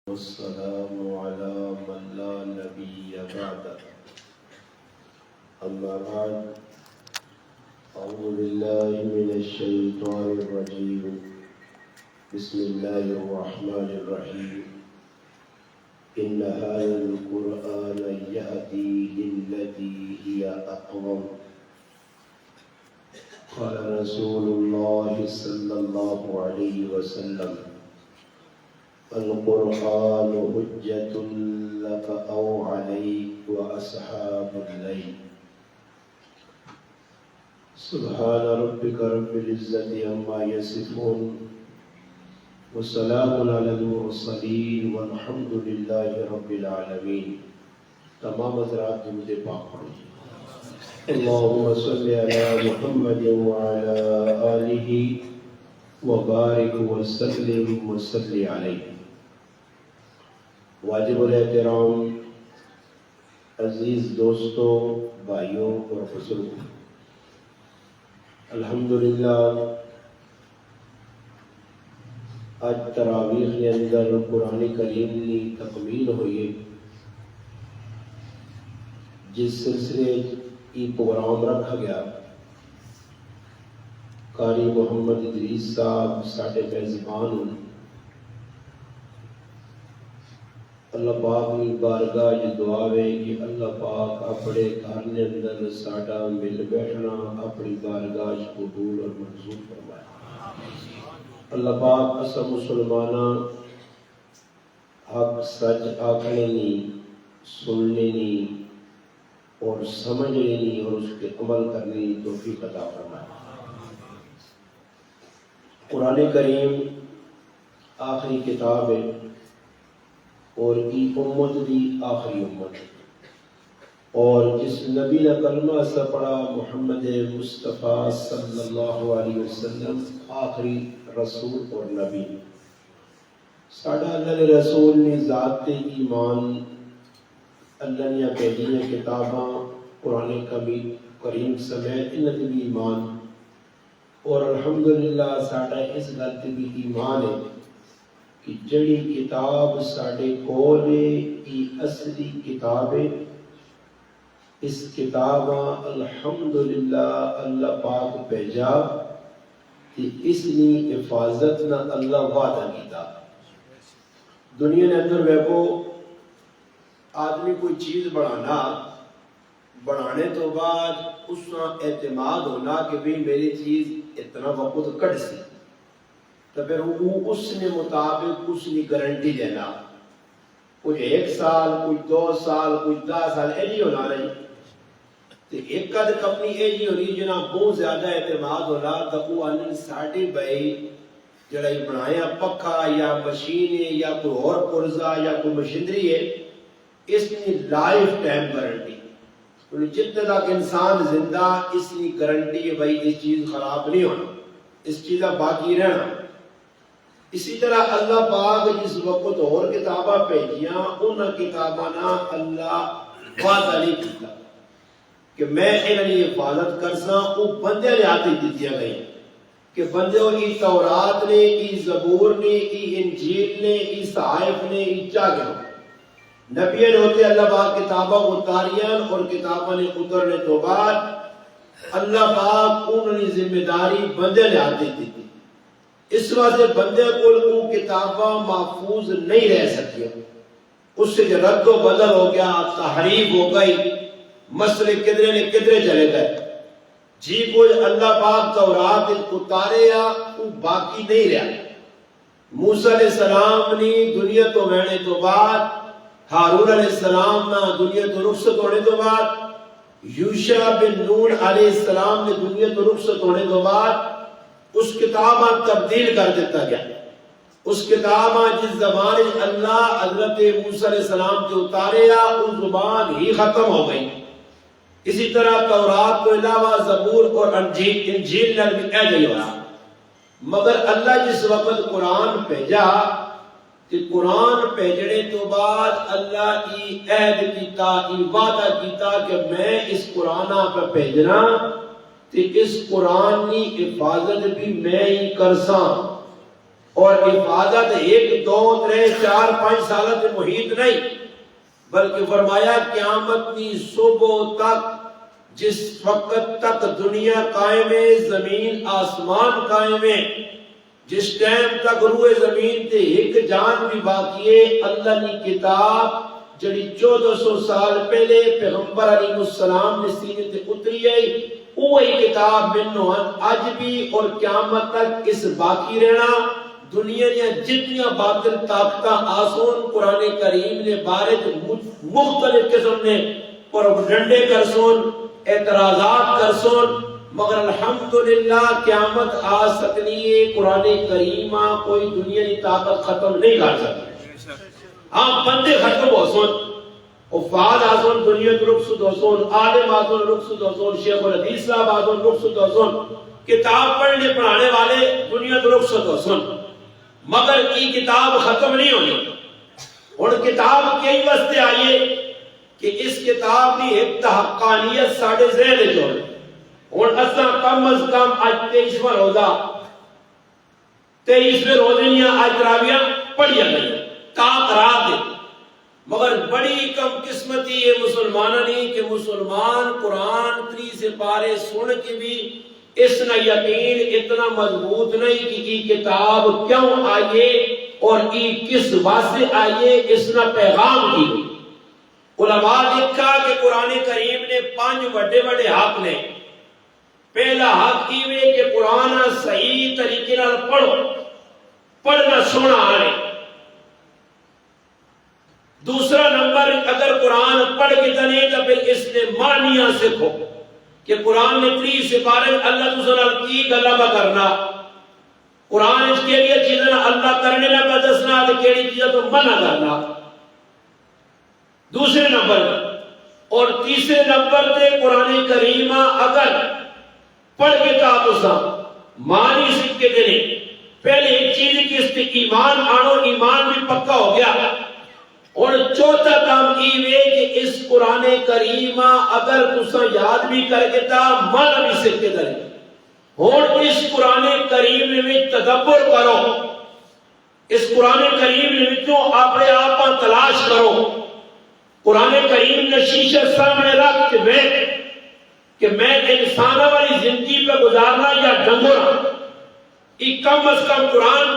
والسلام على من لا نبي بعده أما بعد أعوذ بالله من الشيطان الرجيم بسم الله الرحمن الرحيم إن هذا القرآن يهدي للتي هي أقوم قال رسول الله صلى الله عليه وسلم القرآن حجة لك أو عليك وأصحاب الليل سبحان ربك رب العزة عما يصفون وسلام على المرسلين والحمد لله رب العالمين. تمام حضرات درود پاک پڑھیں. اللهم صل على محمد وعلى آله وبارك وسلم وصل عليه. واجب الاحترام عزیز دوستوں، بھائیوں اور بزرگوں، الحمدللہ آج تراویح کے اندر قرآن کریم کی تکمیل ہوئی ہے، جس سلسلے کی پروگرام رکھا گیا. قاری محمد ادریس صاحب ساڈے میزبان ہوں. اللہ پاک کی بارگاہ یہ دعا ہے کہ اللہ پاک اپنے گھر کے اندر ساڈا مل بیٹھنا اپنی بارگاہ قبول اور منظور فرمائے. اللہ پاک اسا مسلمانہ حق سچ آکھنے نہیں، سننے نہیں اور سمجھنے نہیں اور اس کے عمل کرنے کی توفیق عطا فرمائے. قرآن کریم آخری کتاب ہے اور ای امت دی آخری امت، اور جس نبی نے کلمہ سے پڑھا محمد مصطفیٰ صلی اللہ علیہ وسلم آخری رسول اور نبی. ساڈا اللہ نے رسول نے ذات ایمان، اللہ نے بھیجی کتاباں قرآن کریم سمیت ان بھی ایمان، اور الحمدللہ ساڈا اس گل تے بھی ایمان ہے کہ جڑی کتاب ساڈے کول ہے یہ اصلی کتاب ہے. اس کتاب الحمدللہ اللہ پاک بھیجا کہ اس کی حفاظت نہ اللہ وعدہ کیتا. دنیا کے اندر ویکو آدمی کوئی چیز بنانے تو بعد اس کا اعتماد ہونا کہ بھی میری چیز اتنا وقت کٹ سی، تو پھر وہ اس نے مطابق اس کی گارنٹی لینا. کچھ 1 سال، کچھ 2 سال، کچھ 10 سال ایجی ہونا رہی. تو ایک قد کمپنی ایجی ہونی جنا بہت زیادہ اعتماد ہونا تو وہ آنے ساڑھے بھائی جڑا بنایا پکھا یا مشین ہے یا کوئی اور پرزا یا کوئی مشینری ہے، اس کی لائف ٹائم گارنٹی. جتنے تک انسان زندہ اس کی گارنٹی ہے بھائی اس چیز خراب نہیں ہونا، اس چیز کا باقی رہنا. اسی طرح اللہ پاک جس وقت اور کتاباں بھیجیاں ان کتاباں نہ اللہ وعدہ نہیں کیتا کہ میں انہاں دی حفاظت کرساں. وہ بندے نے ہاتھ دتیاں گئی کہ بندوں کی تورات نے، کی زبور نے، کی انجیل نے، کی صحائف نے، کی چاگے نبی نے ہوتے اللہ پاک کتاباں اتاریاں، اور کتاباں نے اترنے تو بعد اللہ پاک انہاں دی ذمہ داری بندے نے ہاتھ دی. اس واسطے بندے کو کتاباں محفوظ نہیں رہ سکتی. اس سے جو رد و بدل ہو گیا، تحریف ہو گئی، مسئلے کدھرے نے کدھرے چلے گئے. جی کوئی اللہ پاک تورات اتارے یا وہ باقی نہیں رہا. موسیٰ علیہ السلام نے دنیا تو رہنے تو بعد، ہارون علیہ السلام نے دنیا تو رخصت ہونے تو بعد، یوشع بن نون علیہ السلام نے دنیا تو رخصت ہونے تو بعد اس کتاباں تبدیل کر دیتا گیا. اس کتاباں جس زبان اللہ حضرت موسیٰ علیہ السلام کے اتارے اس زبان ہی ختم ہو گئی. اسی طرح تورات کو علاوہ زبور اور انجیل نال بھی ایجا ہی ہوا. مگر اللہ جس وقت قرآن بھیجا کہ قرآن بھیجنے تو بعد اللہ کی عہد کیتا، کی وعدہ کیتا کہ میں اس قرآن پہ بھیجنا تے اس قرآن کی حفاظت بھی میں ہی کرساں، اور حفاظت 1 2 3 4 5 سال کے محیط نہیں، بلکہ فرمایا قیامت کی صبح تک، جس وقت تک دنیا قائم ہے، زمین آسمان قائم ہے، جس ٹائم تک روح زمین تے ایک جان بھی باقی ہے، اللہ کی کتاب جڑی 1400 سال پہلے پیغمبر علیہ السلام نے سینے تے اتری ہے، وہی کتاب منو اج بھی اور قیامت تک اس باقی رہنا۔ دنیا نے جتنی باطل طاقتاں آسون قرآن کریم نے بارے مختلف قسم نے پروپیگنڈے کرسون، اعتراضات کرسون، مگر الحمدللہ قیامت آ سکنی ہے، قرآن کریمہ کوئی دنیا کی طاقت ختم نہیں کر سکتی۔ ہاں بندے ختم ہو سن، افاد آسون دنیا کو رخصت ہو سن، عالم آسون رخصت ہو سن، شیخ الحدیث صاحب آسون رخصت ہو سن، کتاب پڑھنے پڑھانے والے دنیا کو رخصت ہو سن، مگر یہ کتاب ختم نہیں ہونی۔ اور کتاب کئی واسطے آئیے کہ اس کتاب کی ایک تحقانیت ساڑھے ذہن جو ہے، اور اصلا کم از کم آج 23واں روزہ 23ویں روزے آج تراویح پڑھیا گئی تاک رات ہے، مگر بڑی کم قسمتی ہے مسلمانوں نے کہ مسلمان قرآن 30 سپارے سن کے بھی اس نہ یقین اتنا مضبوط نہیں کہ یہ کتاب کیوں آئیے اور یہ کس واسطے آئیے، اس نہ پیغام کی۔ علماء لکھا کہ قرآن کریم نے 5 بڑے بڑے حق نے۔ پہلا حق یہ کہ قرآن صحیح طریقے نال پڑھو، پڑھنا سونا آنے۔ دوسرا نمبر، اگر قرآن پڑھ کے دنے تو پھر اس نے معنیاں سکھو کہ قرآن نے 30 سپارے اللہ تعالیٰ کی غلبہ کرنا، قرآن اس کے لیے چیزیں اللہ کرنے نہ بدسنا تو کیڑی چیزیں تو منع کرنا۔ دوسرے نمبر اور تیسرے نمبر تے قرآن کریمہ اگر پڑھ کے تاسا معنی سکھ کے دینے، پہلے ایک چیز کی اس پہ ایمان آنو، ایمان بھی پکا ہو گیا، اور چوتھا کام یہ کہ اس قرآن کریمہ اگر تسا یاد بھی کر کے تا معنی بھی سکھ کے دے، اور اس قرآن کریم میں تدبر کرو، اس قرآن کریم میں اپنے آپ تلاش کرو۔ قرآن کریم نے شیشے سامنے رکھ کے کہ میں انسان والی زندگی پہ گزارنا یا ڈنگورا، ایک کم از کم قرآن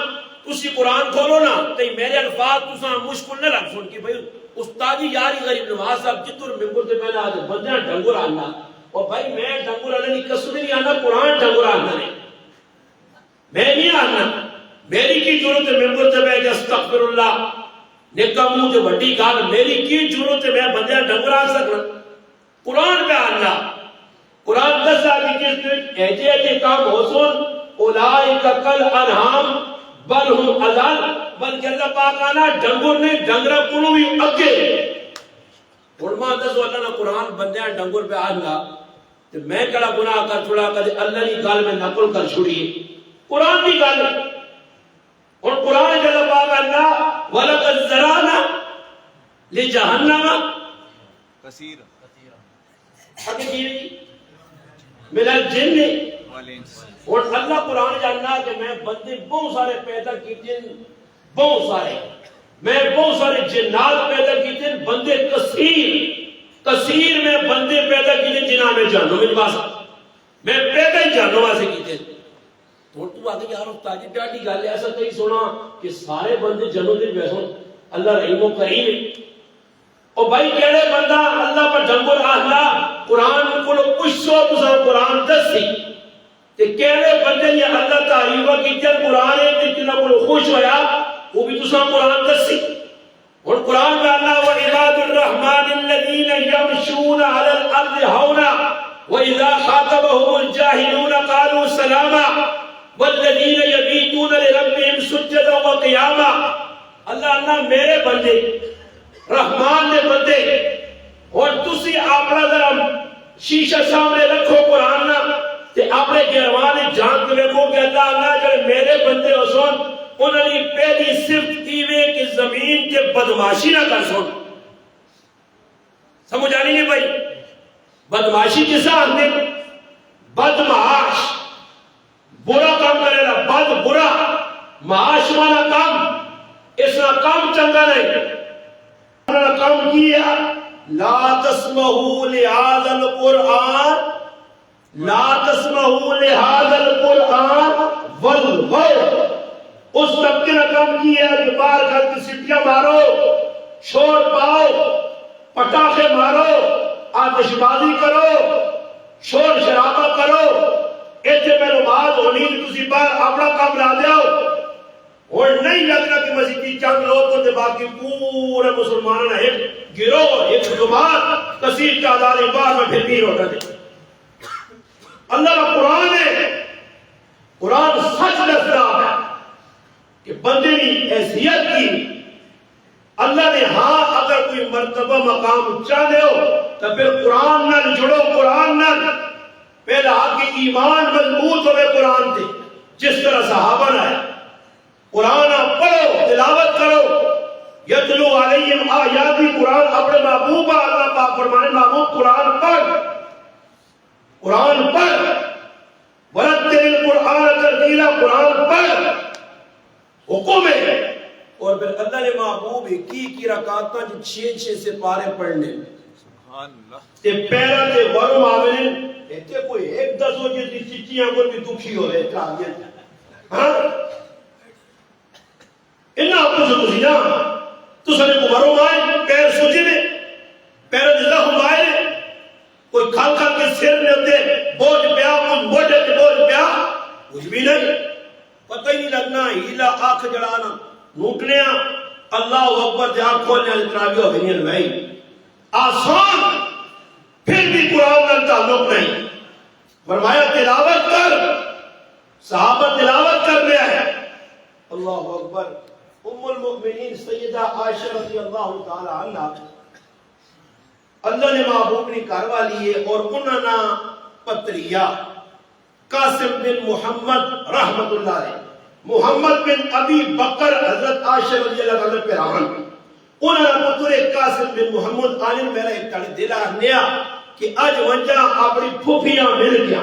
اسی قرآن کھولو نا تو میرے الفاظ تساں مشکل نہ لگ سن کہ بھئی استادی یاری غریب نواز صاحب جتر ممبر سے میں نے آدھے بندیاں ڈنگورا آنا، اور بھائی میں ڈنگورا نہیں قصد نہیں آنا، قرآن ڈنگورا آنا نہیں، میں نہیں آنا، میری کی ضرورت ہے ممبر سے میں کہ استغفر اللہ نکا منہ جو بڑی گال، میری کی ضرورت ہے میں بندیاں ڈنگورا آ سکنا، قرآن پہ آنا۔ قرآن 10 آگے کس نے ایجے کام ہو سن اولائک کل انہام بل ہم اضل، بلکہ اللہ پاک آنا ڈنگر نے ڈنگرہ کنو بھی اگے۔ علماء دسو اللہ نے قرآن بندیاں ڈنگر پہ آنا تو میں کڑا گناہ کر چھوڑا کہ اللہ نے گال میں نقل کر چھوڑی، قرآن کی گال ہے۔ اور قرآن جل پاک آنا وَلَقَدْ ذَرَأْنَا لِجَهَنَّمَ کثیرا من الجن والانس، اور اللہ قرآن جاننا کہ میں بندے بہت سارے پیدا کیتے، بہت سارے، میں بہت سارے جنات پیدا کیتے، بندے کثیر میں بندے پیدا کیتے جنہاں میں جانو میں پاس میں پیدا ہی جانو واسے کیتے۔ تو آگے یار استاد جی ڈاڈی گل ہے ایسا کہیں سنا کہ سارے بندے جنوں دے ویسوں اللہ رحیم و کریم ہے۔ اور بھائی کہڑے بندہ اللہ پر ڈنگر آہلا قرآن کو پوچھو تسا قرآن دسی تے کہڑے بندے نے اللہ تعریفہ کی جن قرآن ہے تے جنہ کو خوش ہویا وہ بھی تسا قرآن دسی۔ اور قرآن میں اللہ وَعِبَادُ الرَّحْمَنِ الَّذِينَ يَمْشُونَ عَلَى الْأَرْضِ هَوْنًا وَإِذَا خَاطَبَهُمُ الْجَاهِلُونَ قَالُوا سَلَامًا وَالَّذِينَ يَبِيتُونَ لِرَبِّهِمْ سُجَّدًا وَقِيَامًا۔ اللہ میرے بندے رحمان نے بندے، اور تسی اپنا ذرا شیشہ سامنے رکھو قرآن نہ تے اپنے گہوان جان کے دیکھو کہ اللہ جڑے میرے بندے ہو سن انہوں نے پہلی صرف ایوے کہ زمین کے بدماشی نہ کر سن. سمجھ آنی نہیں بھائی؟ بدماشی کسا آنے؟ بدمعاش برا کام کرے گا. بد برا معاش والا کام اس کا کام چنگا نہیں. کام کیا لا تسمعوا لهذا القرآن لا تسمعوا لهذا القرآن والغوا. اس طبقے نے کام کیا کہ باہر گھر کی سٹیاں مارو شور پاؤ پٹاخے مارو آتش بازی کرو شور شرابہ کرو ایتھے میں نماز ہونی تسی باہر اپنا کام لا دیاؤ. اور نہیں لگنا کہ مسیحی چند لوگ کو باقی پورے مسلمانوں نے ایک گروہ ایک جماعت کثیر تعداد باہر میں پھر پیر ہوتا تھے. اللہ کا قرآن ہے. قرآن سچ دستا ہے کہ بندے کی حیثیت کی اللہ نے ہاں اگر کوئی مرتبہ مقام چاہتے ہو تو پھر قرآن نہ جڑو. قرآن نہ پہلا آپ کی ایمان مضبوط ہوئے قرآن تھے جس طرح صحابہ نے قرآن پڑھو تلاوت کرو. یتلو علیہم آیاتی قرآن اپنے محبوب اللہ پاک فرمانے محبوب قرآن پڑھ قرآن پڑھ ورتل القرآن ترتیلا قرآن پڑھ حکم ہے. اور پھر اللہ نے محبوب کی رکعتاں جو 6 سے پارے پڑھنے سبحان اللہ تے پیرا تے ورم آویں ایتھے کوئی ایک دسو جی چچیاں کو بھی دکھی ہوئے چاہیے ہاں انہاں کو جو تسی نا تساں کو ورم آئے پیر سوجے نے پیر زخم آئے کوئی کھال کھال کے سر میں ہوتے بوجھ پیا کچھ موڈے تے بوجھ پیا کچھ بھی نہیں پتہ ہی نہیں لگنا ہیلا آنکھ جڑانا نوٹنے اللہ اکبر جہاں کھولنے تراویح ہو گئی بھائی آسان پھر بھی قرآن کا تعلق نہیں. فرمایا تلاوت کر صحابہ تلاوت کر لیا ہے. اللہ اکبر. ام المؤمنین سیدہ عائشہ رضی اللہ تعالی عنہ اللہ نے محبوب نے کاروا لیے اور انہوں نے پتریہ قاسم بن محمد رحمت اللہ علیہ محمد بن ابی بکر حضرت عائشہ رضی اللہ عنہ پر آن انہوں نے پتر قاسم بن محمد آنن میرا ایک تاڑی دلا نیا کہ آج ونجا اپنی پھوپیاں مل گیا.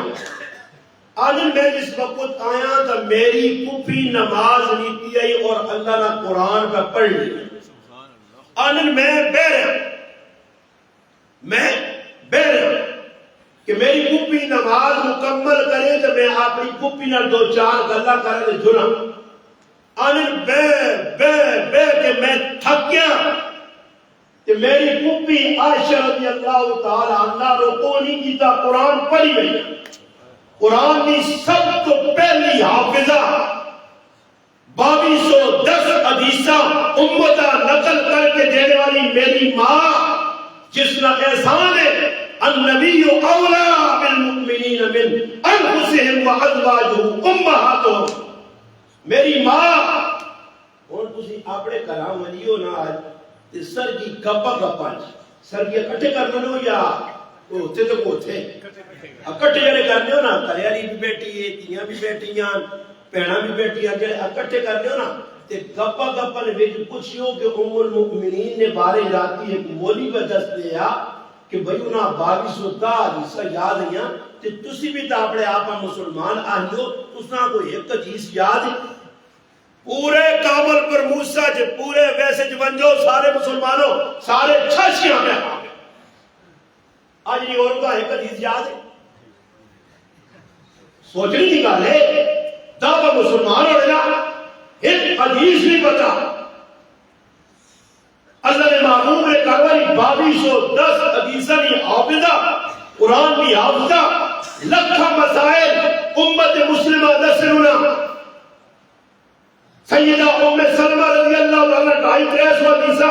آنن میں جس وقت آیا تو میری پھوپی نماز نہیں پی اور اللہ نے قرآن کا پڑھ لیا. آنن میں بیر کہ میری پھوپی نماز مکمل کرے تو میں اپنی پھوپی نہ 2-4 گلا کرے تو جنا. آنن بے کہ میں تھک گیا کہ میری پھوپی عائشہ رضی اللہ تعالی عنہ رکوع نہیں کیتا قرآن پڑھی گئی. قرآن کی سب تو پہلی حافظہ 2210 حدیثاں امتہ نقل کر کے دینے والی میری ماں جس کا احسان ہے النبی اولا بالمؤمنین من انفسهم وازواجه امہاتهم. میری ماں اور تسی اپنے کلام ولیو نہ آج سر کی گپا گپا سر کی اکٹھے کرنے لو یا ہوتے تو کوتے اکٹھے جڑے کرنے ہو نا کلیالی بھی بیٹھی ہے تیاں بھی بیٹھیاں پیڑاں بھی بیٹھیاں جڑے اکٹھے کرنے ہو نا تے گپا گپا نے بیچ پوچھیو کہ ام المؤمنین نے بارے راتی ایک مولی کا دست دیا کہ بھئی انہاں 2210 حدیثاں یاد ہیں تے تسی بھی تا اپنے آپا مسلمان آہیو تساں کو ایک حدیث یاد ہے. پورے کامل پر موسیٰ جو پورے ویسے جو بنجو سارے مسلمانوں سارے چھاشیاں میں آج یہ عورتہ ایک حدیث یاد ہے سوچنی کی گال ہے دعوی مسلمان ہو رہا ایک حدیث نہیں پتا. اللہ نے محبوب نے کہا 2210 حدیثہ نہیں حافظہ قرآن کی حافظہ لکھا مسائل امت مسلمہ نسلنا سیدہ ام سلمہ رضی اللہ عنہ 250 حدیثہ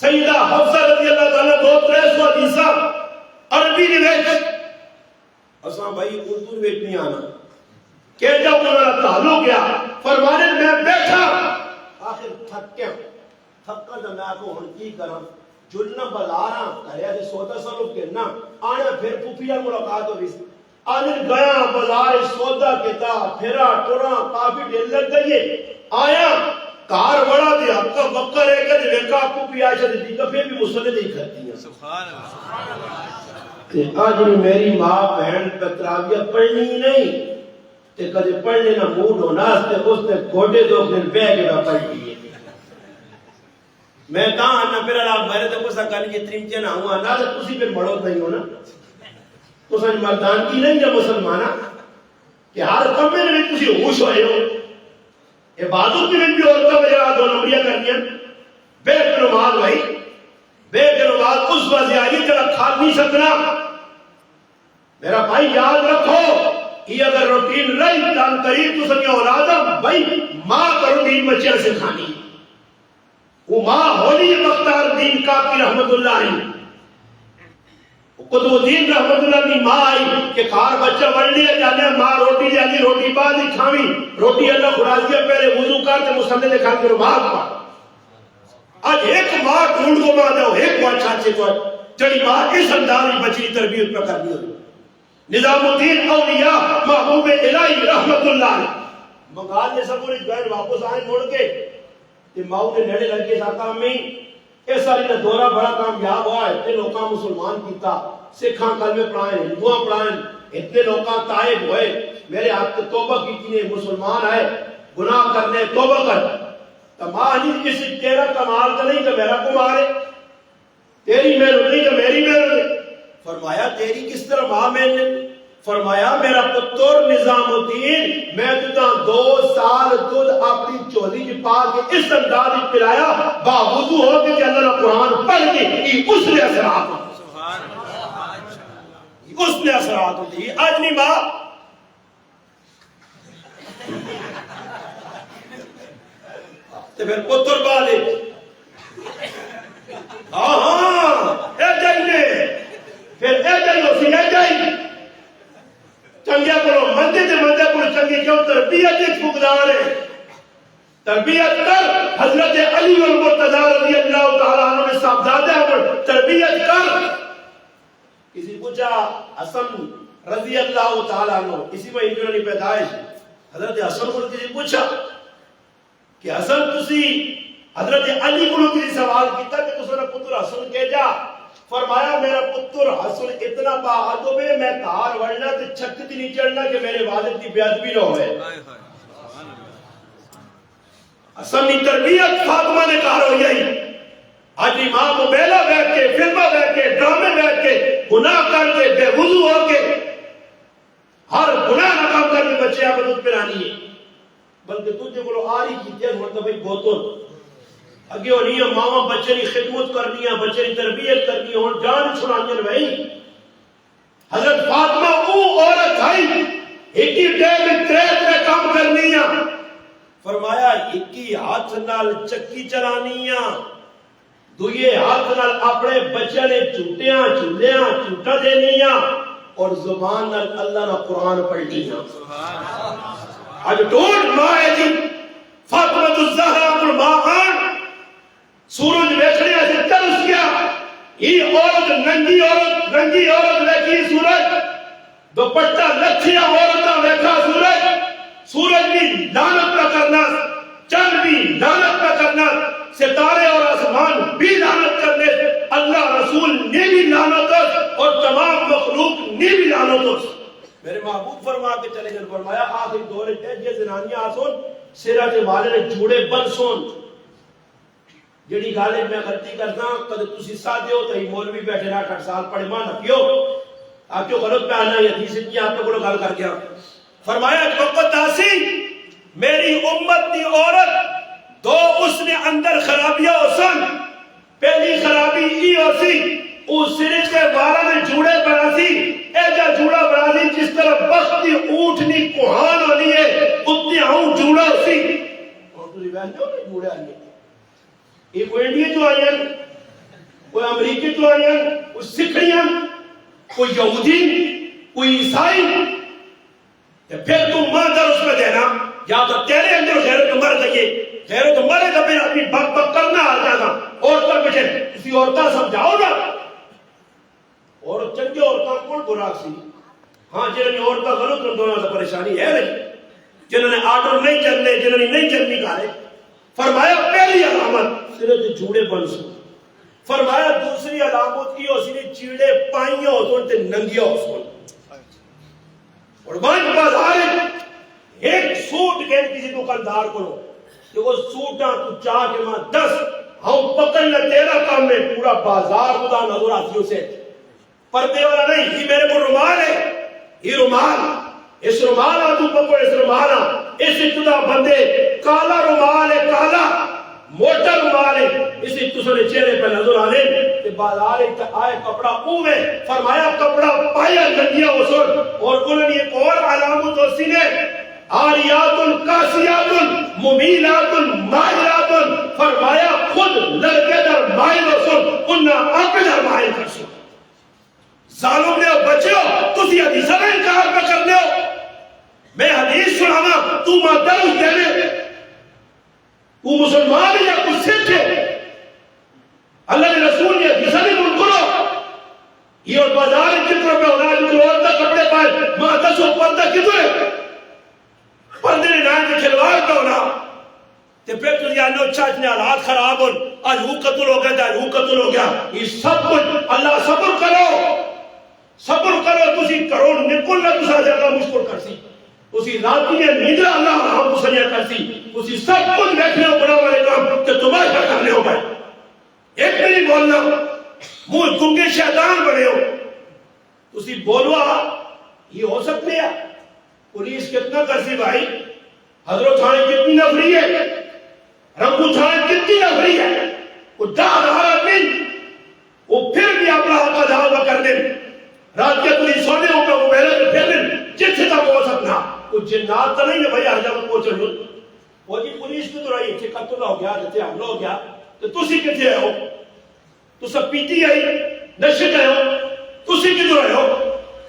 سیدہ حفصہ رضی اللہ عنہ 250 حدیثہ عربی نویج اساں بھائی اردو نویج نہیں آنا کہ جب انہوں نے تعلق گیا فرمانے میں بیٹھا آخر تھک گیا تھکا تو میں کو ہن کی کرا جلنا بازاراں کریا دے سودا سلو کرنا آنا پھر پھوپھیاں ملاقات ہو رہی آج گیا بازار سودا کیتا پھرا ٹورا کافی دیر لگ گئی آیا کار بڑا دیا کا بکر ہے کہ دیکھا آپ کو پیاشا دیتی کبھی بھی مسلے نہیں کرتی ہیں سبحان اللہ آج میری ماں بہن پتراویہ پڑھنی ہی نہیں تے کدے پڑھنے نہ موڈ ہونا اس نے گھوڑے دو دن بے کے نہ پڑھ لیے میں کہاں نہ پھر اللہ میرے تو کچھ کرنے کی تریم چنا ہوا نہ تو تسی پھر مڑوت نہیں ہونا تو سن مردان کی نہیں جب مسلمانہ کہ ہر کم میں نہیں تسی ہوش ہوئے ہو عبادت کی بھی عورتوں میں جگہ دو نمبریاں کرنی ہیں بے نماز بھائی بے نماز اس وضع آئی جگہ کھا نہیں سکنا میرا بھائی یاد رکھو یہ اگر روٹین رہی دان قریب تو سنگے اولادہ بھائی ماں کا روٹین بچے سے کھانی وہ ماں ہولی مختار دین کافی رحمت اللہ علیہ قطب الدین رحمت اللہ کی ماں آئی کہ کھار بچہ بڑھ لیا جانے ماں روٹی جاتی روٹی بعد ہی کھاوی روٹی اللہ خراجیہ پہلے وضو کرتے مسلح دے کھا کے رباط پا آج ایک ماں ڈھونڈ کو ماں دو ایک ماں چھاچے تو جڑی ماں اس اندازی بچی تربیت پر کرنی ہوئی نظام الدین اولیاء محبوب الہی رحمت اللہ علیہ منگال نے سب انہیں گئر واپس آئے موڑ کے کہ ماؤں نے نیڑے لگ کے ساتھ میں اس ساری نے دورہ بڑا کامیاب ہوا ہے اتنے لوگاں مسلمان کیتا سکھاں کلمے پڑھائیں ہندوان پڑھائیں اتنے لوگاں تائب ہوئے میرے ہاتھ توبہ کی تینے مسلمان آئے گناہ کرنے توبہ کر تو ماں نہیں کسی تیرا کمال تو نہیں تو میرا کمال ہے تیری محنت نہیں تو میری محنت فرمایا تیری کس طرح ماں میں نے فرمایا میرا پتر نظام الدین میں تجھا 2 سال دودھ اپنی چولی کی پا کے اس انداز پلایا باوضو ہو کے کہ اللہ قرآن پڑھ کے یہ اس نے اثرات ہوتی اس نے اثرات ہوتی آج نہیں ماں تو پھر پتر بالے ہاں اے جائیے پھر اے جائیے اسی اے جائیے چنگیا کرو مندے تے مندے کو چنگی کیوں تربیت ایک فقدار ہے تربیت کر حضرت علی والمرتضی رضی اللہ تعالیٰ عنہ میں صاحبزادہ پر تربیت کر کسی پوچھا حسن رضی اللہ تعالیٰ عنہ اسی میں انجرانی پیدائش حضرت حسن کو کسی پوچھا کہ حسن تسی حضرت علی کو کسی سوال کیتا کہ تسا پتر حسن کہہ جا فرمایا میرا پتر حسن اتنا باعدب ہے میں کار وڑنا تو چھکتی نہیں چڑھنا کہ میرے والد کی بیعدبی نہ ہوئے حسن کی تربیت فاطمہ نے کہا ہو یہی آج امام میلہ بیٹھ کے فلمہ بیٹھ کے ڈرامے بیٹھ کے گناہ کر کے بے وضو ہو کے ہر گناہ ناکام کر کے بچے آپ دودھ پرانی ہے بلکہ تجھے بولو آری کی تیز مرتبہ بھائی بوتل اگے ہو نہیں ہے ماما بچے کی خدمت کرنی ہے بچے کی تربیت کرنی ہے اور جان چھڑانی ہے بھائی حضرت فاطمہ او عورت آئی ایکی ٹیم میں ترے کام کرنی ہے فرمایا ایکی ہاتھ نال چکی چلانی ہے دوئے ہاتھ نال اپنے بچے نے چوٹیاں چولیاں چوٹا دینی ہے اور زبان نال اللہ نہ قرآن پڑھنی ہے آج ڈھونڈ ماں ہے جی فاطمہ الزہرا پر ماں آن سورج بیٹھنے سے ترس گیا یہ عورت ننگی عورت لیکھی سورج دوپٹہ لکھیا عورتہ بیٹھا سورج بھی لعنت نہ کرنا چند بھی لعنت نہ کرنا ستارے اور آسمان بھی لعنت کرنے اللہ رسول نے بھی لعنت اور تمام مخلوق نے بھی لعنت میرے محبوب فرما کے چلے گئے فرمایا آخری دور ہے یہ زنانیاں آسون سیرہ کے والے نے جوڑے بن سون جڑی گالے میں غلطی کرنا کدے تسی سادے ہو تو ہی مولوی بیٹھے رہا 8 سال پڑھے ماں نہ کیوں آپ کیوں غلط پہ آنا یہ حدیث کی آپ کو گل کر گیا فرمایا وقت آسی میری امت دی عورت 2 اس نے اندر خرابیاں ہو سن پہلی خرابی ای ہو سی اس سرے کے بارہ میں جوڑے بنا سی اے جا جوڑا بنا سی جس طرح بختی اونٹنی کوہان ہونی ہے اتنی آؤں جوڑا ہو سی اور تجھے بہن جو نہیں جوڑے آنی یہ کوئی انڈیا جو آئین کوئی امریکی جو آئین کوئی سکھڑیاں کوئی یہودی کوئی عیسائی پھر تم ماندر اس میں دینا یا تو تیرے اندر غیرت مر گئی غیرت مرے تو پھر اپنی بک بک کرنا آ جانا عورتوں پہ کسی عورتہ سمجھاؤ نا اور چنگے عورتوں کون براک سی ہاں جنہوں نے عورتیں غلط دونوں سے پریشانی ہے نہیں، جنہوں نے آرڈر نہیں چلنے، جنہوں نے نہیں چلنی کھارے. فرمایا پہلی علامت صرف جوڑے بن سو. فرمایا دوسری علامت کی اس نے چیڑے پائیاں ہوتوں تے ننگیاں ہوتوں. اور بانج بازار ایک سوٹ کے کسی دکاندار کو کہ وہ سوٹاں تو چاہ کے ماں 10 ہم پکڑنا تیرا کام میں پورا بازار خدا نظر آتی اسے. پردے والا نہیں، یہ میرے کو رومال ہے، یہ رومال، اس رومالا تو پکڑ، اس رومالا اس ابتدا بندے کالا رومال ہے، کالا موٹا رومال ہے، اس ابتدا چہرے پہ نظر آنے کہ بازار ایک آئے کپڑا اوے. فرمایا کپڑا پایا ننگیا اسر. اور انہوں نے ایک اور علامت اسی نے آریات کاسیات ممیلات مائلات. فرمایا خود لڑکے در مائل اسر انہا آپ در مائل کرسو. ظالم نے بچے ہو تسی حدیثہ میں انکار پہ کرنے ہو. میں حدیث سنانا تو مادرس دینے، تو مسلمان یا کچھ سکھ ہے. اللہ نے رسول نے حدیثہ میں منکرو یہ اور بازار کتنے پہ ہونا ہے جو عورتہ کپڑے پائے مادرس و پردہ کتنے پردے نے نائن کے کھلوار پہ ہونا. تے پھر تو یہ انہوں چاہ اتنے حالات خراب ہو، آج وہ قتل ہو گیا، آج وہ قتل ہو گیا. یہ سب کچھ اللہ صبر کرو، صبر کرو. تسی کرو نکل نہ تسا جگہ مشکل کرسی، تسی راتی میں نیدر اللہ رحم سنیا کرسی، تسی سب کچھ بیٹھنے ہو بڑا والے کام کہ تمہیں کرنے ہو گئے. ایک بھی نہیں بولنا، منہ گنگے شیطان بنے ہو. تسی بولوا یہ ہو سکتے ہیں. پولیس کتنا کرسی بھائی، حضرت تھانے کتنی نفری ہے، رنگو تھانے کتنی نفری ہے. وہ 10,000 آدمی وہ پھر بھی اپنا حق ادا کر دیں. رات کے پولیس سونے ہو گا وہ محلے میں پھر دیں جس سے تک ہو سکنا. وہ جنات تو نہیں ہے بھائی آجا میں پہنچ لوں. وہ جی پولیس کی تو رہی تھے قتل ہو گیا، جتے حملہ ہو گیا تو تسی کتنے ہو؟ تو سب پیٹی آئی نشے گئے ہو، تسی کتنے رہے ہو؟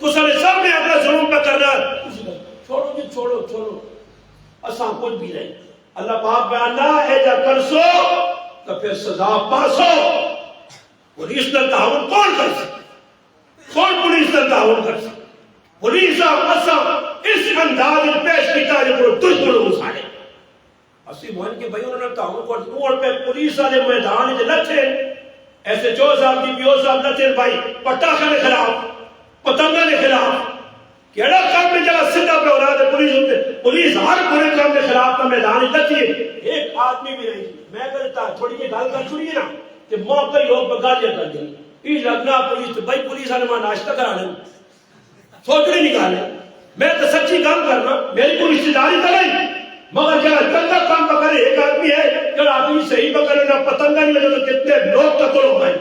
تو سب سب نے اپنا ظلم پہ کرنا. چھوڑو جی چھوڑو چھوڑو اساں کچھ بھی نہیں. اللہ پاک بیانہ ہے جا کرسو تو پھر سزا پاسو. پولیس نے تعاون کون کر سکتا؟ کون پولیس نے تعاون کر سکتا؟ پولیس اساں اس انداز پیش کیتا جو پر دشمنوں مساڑے. اسی موہن کے بھائی انہوں نے تعاون کر سکتا. اور پہ پولیس والے میدان جو لچھے ایسے 4 صاحب کی پیو صاحب لچھے بھائی پٹاخہ نے خلاف، پتنگہ نے خلاف. کیڑا کام میں جگہ سدھا پہ ہو رہا ہے پولیس ہوتے، پولیس ہر پورے کام کے خلاف کا میدان لچھی ہے. ایک آدمی بھی نہیں. میں کہتا تھوڑی یہ گال کر چھوڑی ہے نا کہ موقع لوگ بگالیاں کر دیں یہ لگنا پولیس بھائی پولیس آنے ماں ناشتہ کرانے سوچنے نکالے. میں تو سچی کام کرنا، میری کوئی رشتہ داری تو نہیں، مگر کیا چنگا کام پکڑے. ایک آدمی ہے کہ آدمی صحیح پکڑے نہ پتنگا نہیں لگے تو کتنے لوگ قتل ہو گئے.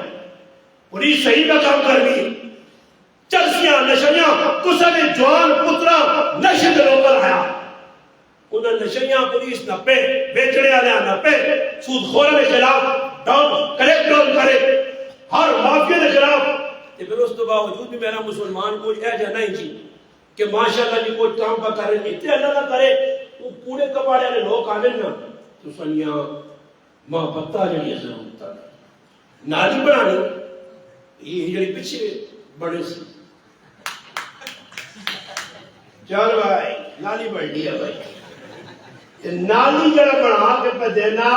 پولیس صحیح کا کام کر گئی. چرسیاں نشیاں کسے جوان پترا نشے دے لوگ آیا. انہوں نشیاں پولیس نہ پہ بیچڑے آلیا نہ پہ سود خورے کے خلاف ڈاؤن کلیکٹ ڈاؤن کرے ہر مافیا کے خلاف. پھر اس تو باوجود بھی میرا مسلمان کوئی ایجا نہیں جی کہ ماشاءاللہ جی کوئی کام پہ کرے اتنے اللہ نہ کرے. وہ پورے کپاڑے والے لوگ آنے نا تو سنیاں ماں پتہ جڑی ضرورت ہے نالی بنانی یہ جڑی پیچھے بڑے سی. چل بھائی نالی بڑھنی ہے بھائی. نالی جڑا بنا کے پہ دینا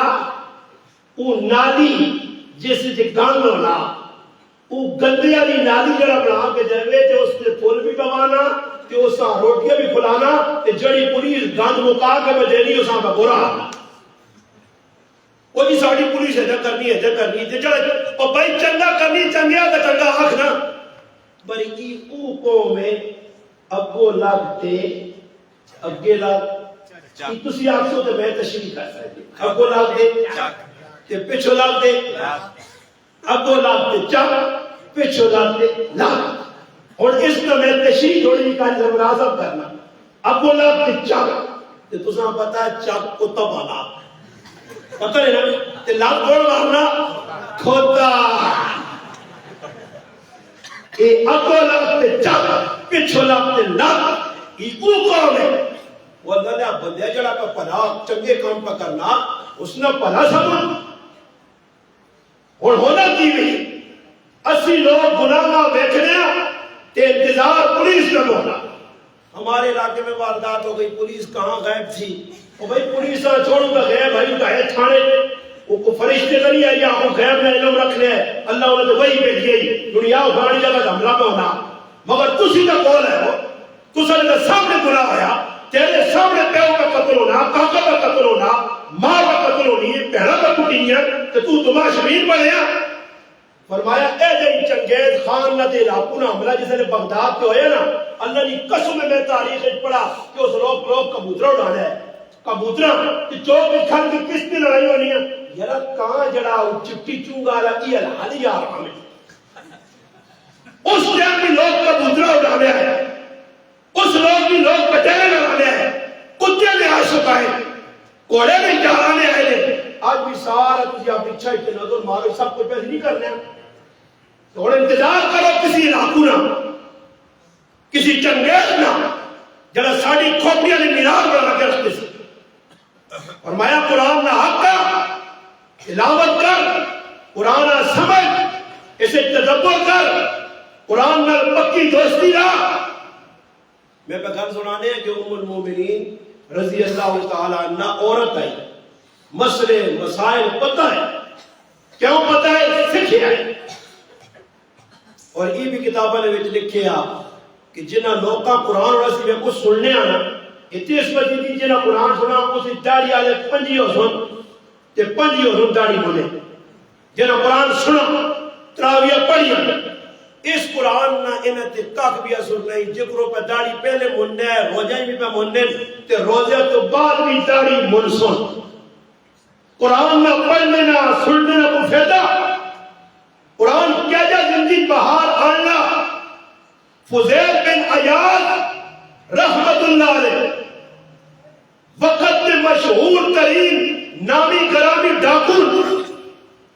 وہ نالی جس سے گند ہونا وہ گندی والی نالی جڑا بنا کے دے تے اس تے پھول بھی پوانا تے اس سے روٹیاں بھی کھلانا تے جڑی پولیس گند مکا کے میں دینی اس کا برا. وہ جی ساری پولیس ہے کرنی تے جڑا او بھائی چنگا کرنی چنگیا تے چنگا آکھنا. بری کی او قوم ہے اگو لگتے اگے لگ یہ تسی آکھو تے میں تشریح کر سکتے. اگو لگتے تے پچھو لگتے اگو لگتے چک پچھو لگتے لگ. اور اس میں میں تشریح تھوڑی کا مناسب کرنا. اگو لگتے چک تے تساں پتہ ہے چک کتا والا پتہ ہے نا تے لگ کون مارنا کھوتا. اے اگو لگتے چک پچھو لگتے لگ یہ او قوم ہے. وہ اللہ نے بندے جڑا پہ پلا چنگے کام پہ کرنا اس نے پلا سمجھ. اور ہونا کی بھی اسی لوگ گناہ بیٹھنے تے انتظار پولیس کا ہونا ہمارے علاقے میں واردات ہو گئی، پولیس کہاں غائب تھی؟ اور بھائی پولیس نہ چھوڑوں گا، غیب بھائی کا ہے تھانے وہ کو فرشتے نہیں آئی آپ غیب میں علم رکھنے اللہ انہوں نے وہی بھیج گئی دنیا افرانی جگہ حملہ پہ ہونا، مگر تسی کا قول ہے وہ تسا نے سامنے گناہ ہویا، تیرے سامنے پیو کا قتل ہونا، کاکا کا قتل ہونا، ماں کا قتل ہونی ہے، پہلا کا کٹینیا کہ تو تماشبین بنیا۔ فرمایا اے جی چنگیز خان نہ دے لاکو نہ حملہ جسے نے بغداد کے ہوئے نا، اللہ نے قسم میں تاریخ پڑھا کہ اس لوگ کبوترہ اڑانا ہے، کبوترہ کہ چوک کھل کی کس کی لڑائی ہونی ہے، یرا کہاں جڑا چپٹی چونگا رہا یہ الحالی جا رہا ہمیں اس ٹائم بھی لوگ کبوترہ اڑانے ہیں، اس لوگ بھی لوگ پٹیلے لڑانے ہیں، کتے نے عاشق آئے، کوڑے میں جارانے آئے لے، آج بھی سارا تجھے اپنی چھائی کے نظر مارو سب کچھ پیسے نہیں کرنے ہیں، تو انتظار کرو کسی علاقوں نہ، کسی چنگیز نہ، جڑا ساڑی کھوپڑیاں نے مینار بنا کے رکھتے سے۔ فرمایا قرآن نہ حق کا تلاوت کر، قرآن نہ سمجھ، اسے تدبر کر، قرآن نہ پکی دوستی رہا۔ میں پہ گھر سنانے ہیں کہ ام المومنین رضی اللہ تعالیٰ عنہ عورت آئی، مسئلے مسائل پتہ ہے، کیوں پتہ ہے سکھے آئی، اور یہ بھی کتابہ نے وچ لکھے آ کہ جنہ لوکا قرآن اور اسی میں کچھ سننے آنا اتنی اس وجہ دی جنہ قرآن سنا اسی داڑی آلے پنجی ہو سن تے پنجی ہو سن داڑی بولے، جنہ قرآن سنا تراویہ پڑھی اس قرآن نہ انہ تے کاک بھی اثر نہیں، جکروں پہ داڑی پہلے مننے ہے روجہ بھی پہ مننے تے روزہ تو بعد بھی داڑی من سن، قرآن نہ پڑھنے نہ سننے نہ کو فیدہ، قرآن کیا جا زندگی بہار آنا۔ فضیل بن عیاض رحمت اللہ علیہ وقت میں مشہور ترین نامی گرامی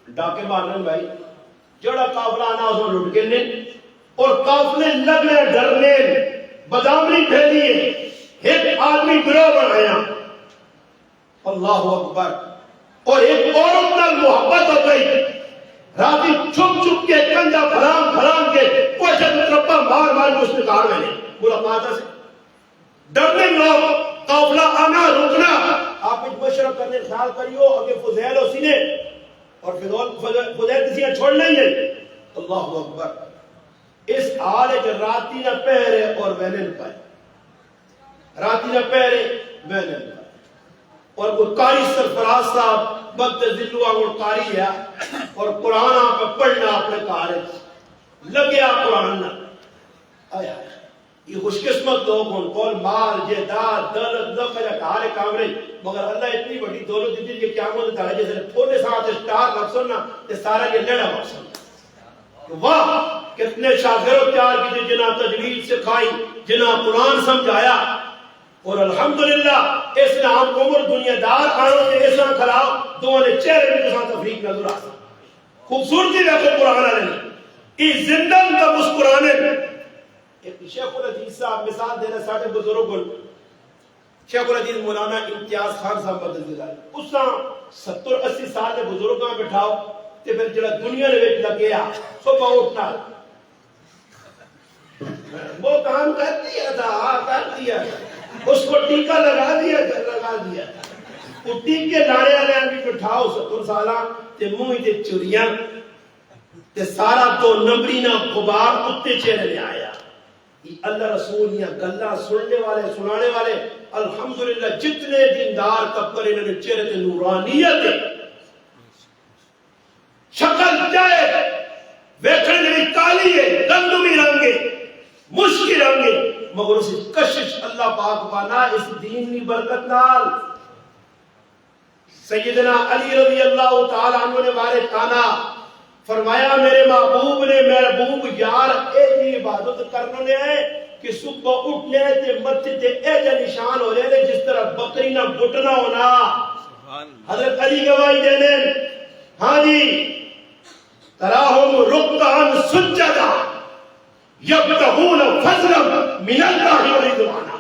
ڈاکے مارنے بھائی جڑا قافلہ آنا اس میں لٹ کے لیں اور قافلے لگنے ڈرنے بدامنی پھیلیے ایک آدمی گروہ بنایا، اللہ اکبر، اور ایک عورت نال محبت ہو گئی، راتی چھپ چھپ کے کنجا پھلان پھلان کے کوشت ترپا مار مار کو اس نے کار میں نے ملاقاتہ سے ڈرنے لوگ قافلہ آنا رکنا، آپ ایک مشرق کرنے خیال کریو اگر فضیل ہو سینے اور فضیل کسی نے چھوڑ نہیں ہے، اللہ اکبر، اس حال جو راتی نہ پہرے اور وینے نہ پائے، راتی نہ پہرے وینے نہ پائے، اور وہ قاری سرفراز صاحب وقت ذلو آنگوڑ قاری ہے اور قرآن آپ پڑھنا اپنے کارج لگیا قرآن نہ آیا، یہ خوش قسمت لوگ ہوں کول مال جیداد دولت نفع کارے کامرے، مگر اللہ اتنی بڑی دولت دیتی کہ قیامت تعالیٰ جیسے تھوڑے ساتھ اسٹار لگ سننا تے سارا یہ لڑا بک سننا، واہ کتنے شاگرد تیار کی جنہ تجوید سکھائی، جنہ قرآن سمجھایا، اور الحمدللہ اس نے ہم عمر دنیا دار آنوں کے ایسا کھلاؤ دونوں نے چہرے میں کسان تفریق نظر آسا خوبصورتی دیکھو قرآن علیہ اس زندن کا مسکرانے میں۔ ایک شیخ الحدیث صاحب مثال دینا ساڑھے بزرگ شیخ الحدیث مولانا امتیاز خان صاحب بدل دلائے اس نے 70-80 سال کے بزرگاں بٹھاؤ تے پھر جڑا دنیا نے ویٹ لگیا صبح اٹھنا وہ کام کر دیا تھا کر دیا اس کو ٹیکہ لگا دیا وہ ٹیکے لانے والے بھی بٹھاؤ 70 سالہ تے منہ تے چوریاں تے سارا تو نمبری نہ غبار کتے چہرے میں آیا، یہ اللہ رسول یا گلہ سننے والے سنانے والے الحمدللہ جتنے دیندار کپر انہوں نے چہرے تے نورانیت شکل جائے ویکھنے میں کالی ہے گندمی رنگے مشکل رنگے، مگر اس کشش اللہ پاک بانا اس دین کی برکت نال سیدنا علی رضی اللہ تعالیٰ عنہ نے بارے کانا فرمایا میرے محبوب نے محبوب یار اے جی عبادت کرنے نے ہے کہ صبح اٹھنے تے متھے تے اے جا نشان ہو جائے جس طرح بکری نہ گھٹنا ہونا، حضرت علی گواہی دینے ہاں جی تراہم رکعان سجدہ یبتغون فضلا من اللہ و رضوانا،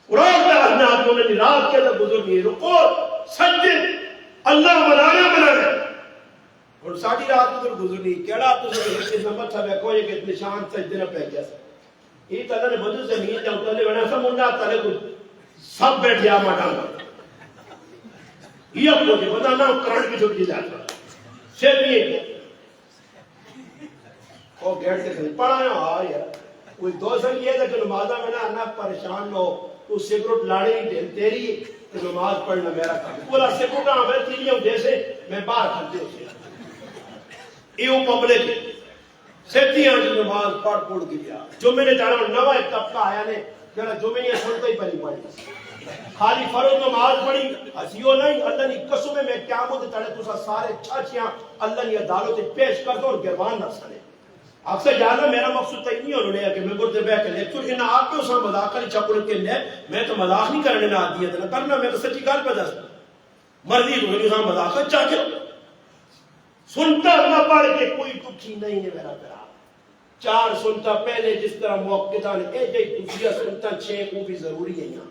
قرآن کا اہم آدموں نے رات کے اندر بزرگی رکو سجدے اللہ منانے اور ساڑھی رات ادھر گزرنی کیڑا تو سب اس نمبر تھا بیکو یہ کہ نشان سجدے نہ پہ گیا یہ تو اللہ نے بدل زمین جاؤں تلے بنا سب منڈا تلے کو سب بیٹھ جا ماٹانا یہ کو جو بتا نہ کرنٹ کی چھوٹی جاتا سے بھی وہ گیٹ سے کھلی پڑھا ہے ہاں یار کوئی دو سنگ یہ تھا کہ نمازہ میں نہ پریشان نہ ہو تو سگریٹ لاڑے ہی دل تیری تو نماز پڑھنا میرا کام بولا سگریٹ نہ ہمیں تیری ہوں جیسے میں باہر کھلتے ہوں سے ایو پبلک سیتی آنجی نماز پڑھ کے گیا جو میں نے جانا نوہ ایک طبقہ آیا نے جڑا جو میں نے سنتا ہی پڑھی خالی فرض نماز پڑھی ہسیو نہیں اللہ نے قسم میں قیامت تڑے تو سارے چھاچیاں اللہ نے عدالت پیش کر دو اور گروان نہ سنے اکثر جانا میرا مقصود تک نہیں ہونے کہ میں گردے بیٹھ کے لیکچر انہاں آپ کیوں سا مذاق کری چپڑ کے لئے میں تو مذاق نہیں کرنے نہ آتی ہے کرنا میں تو سچی گال پہ دستا مرضی تو میری سام مذاق چاہ کے سنتا نہ پڑھ کے کوئی دکھی نہیں ہے میرا پیرا چار سنتا پہلے جس طرح موقعہ نے اے جائی دوسریا سنتا چھے کو بھی ضروری ہے یہاں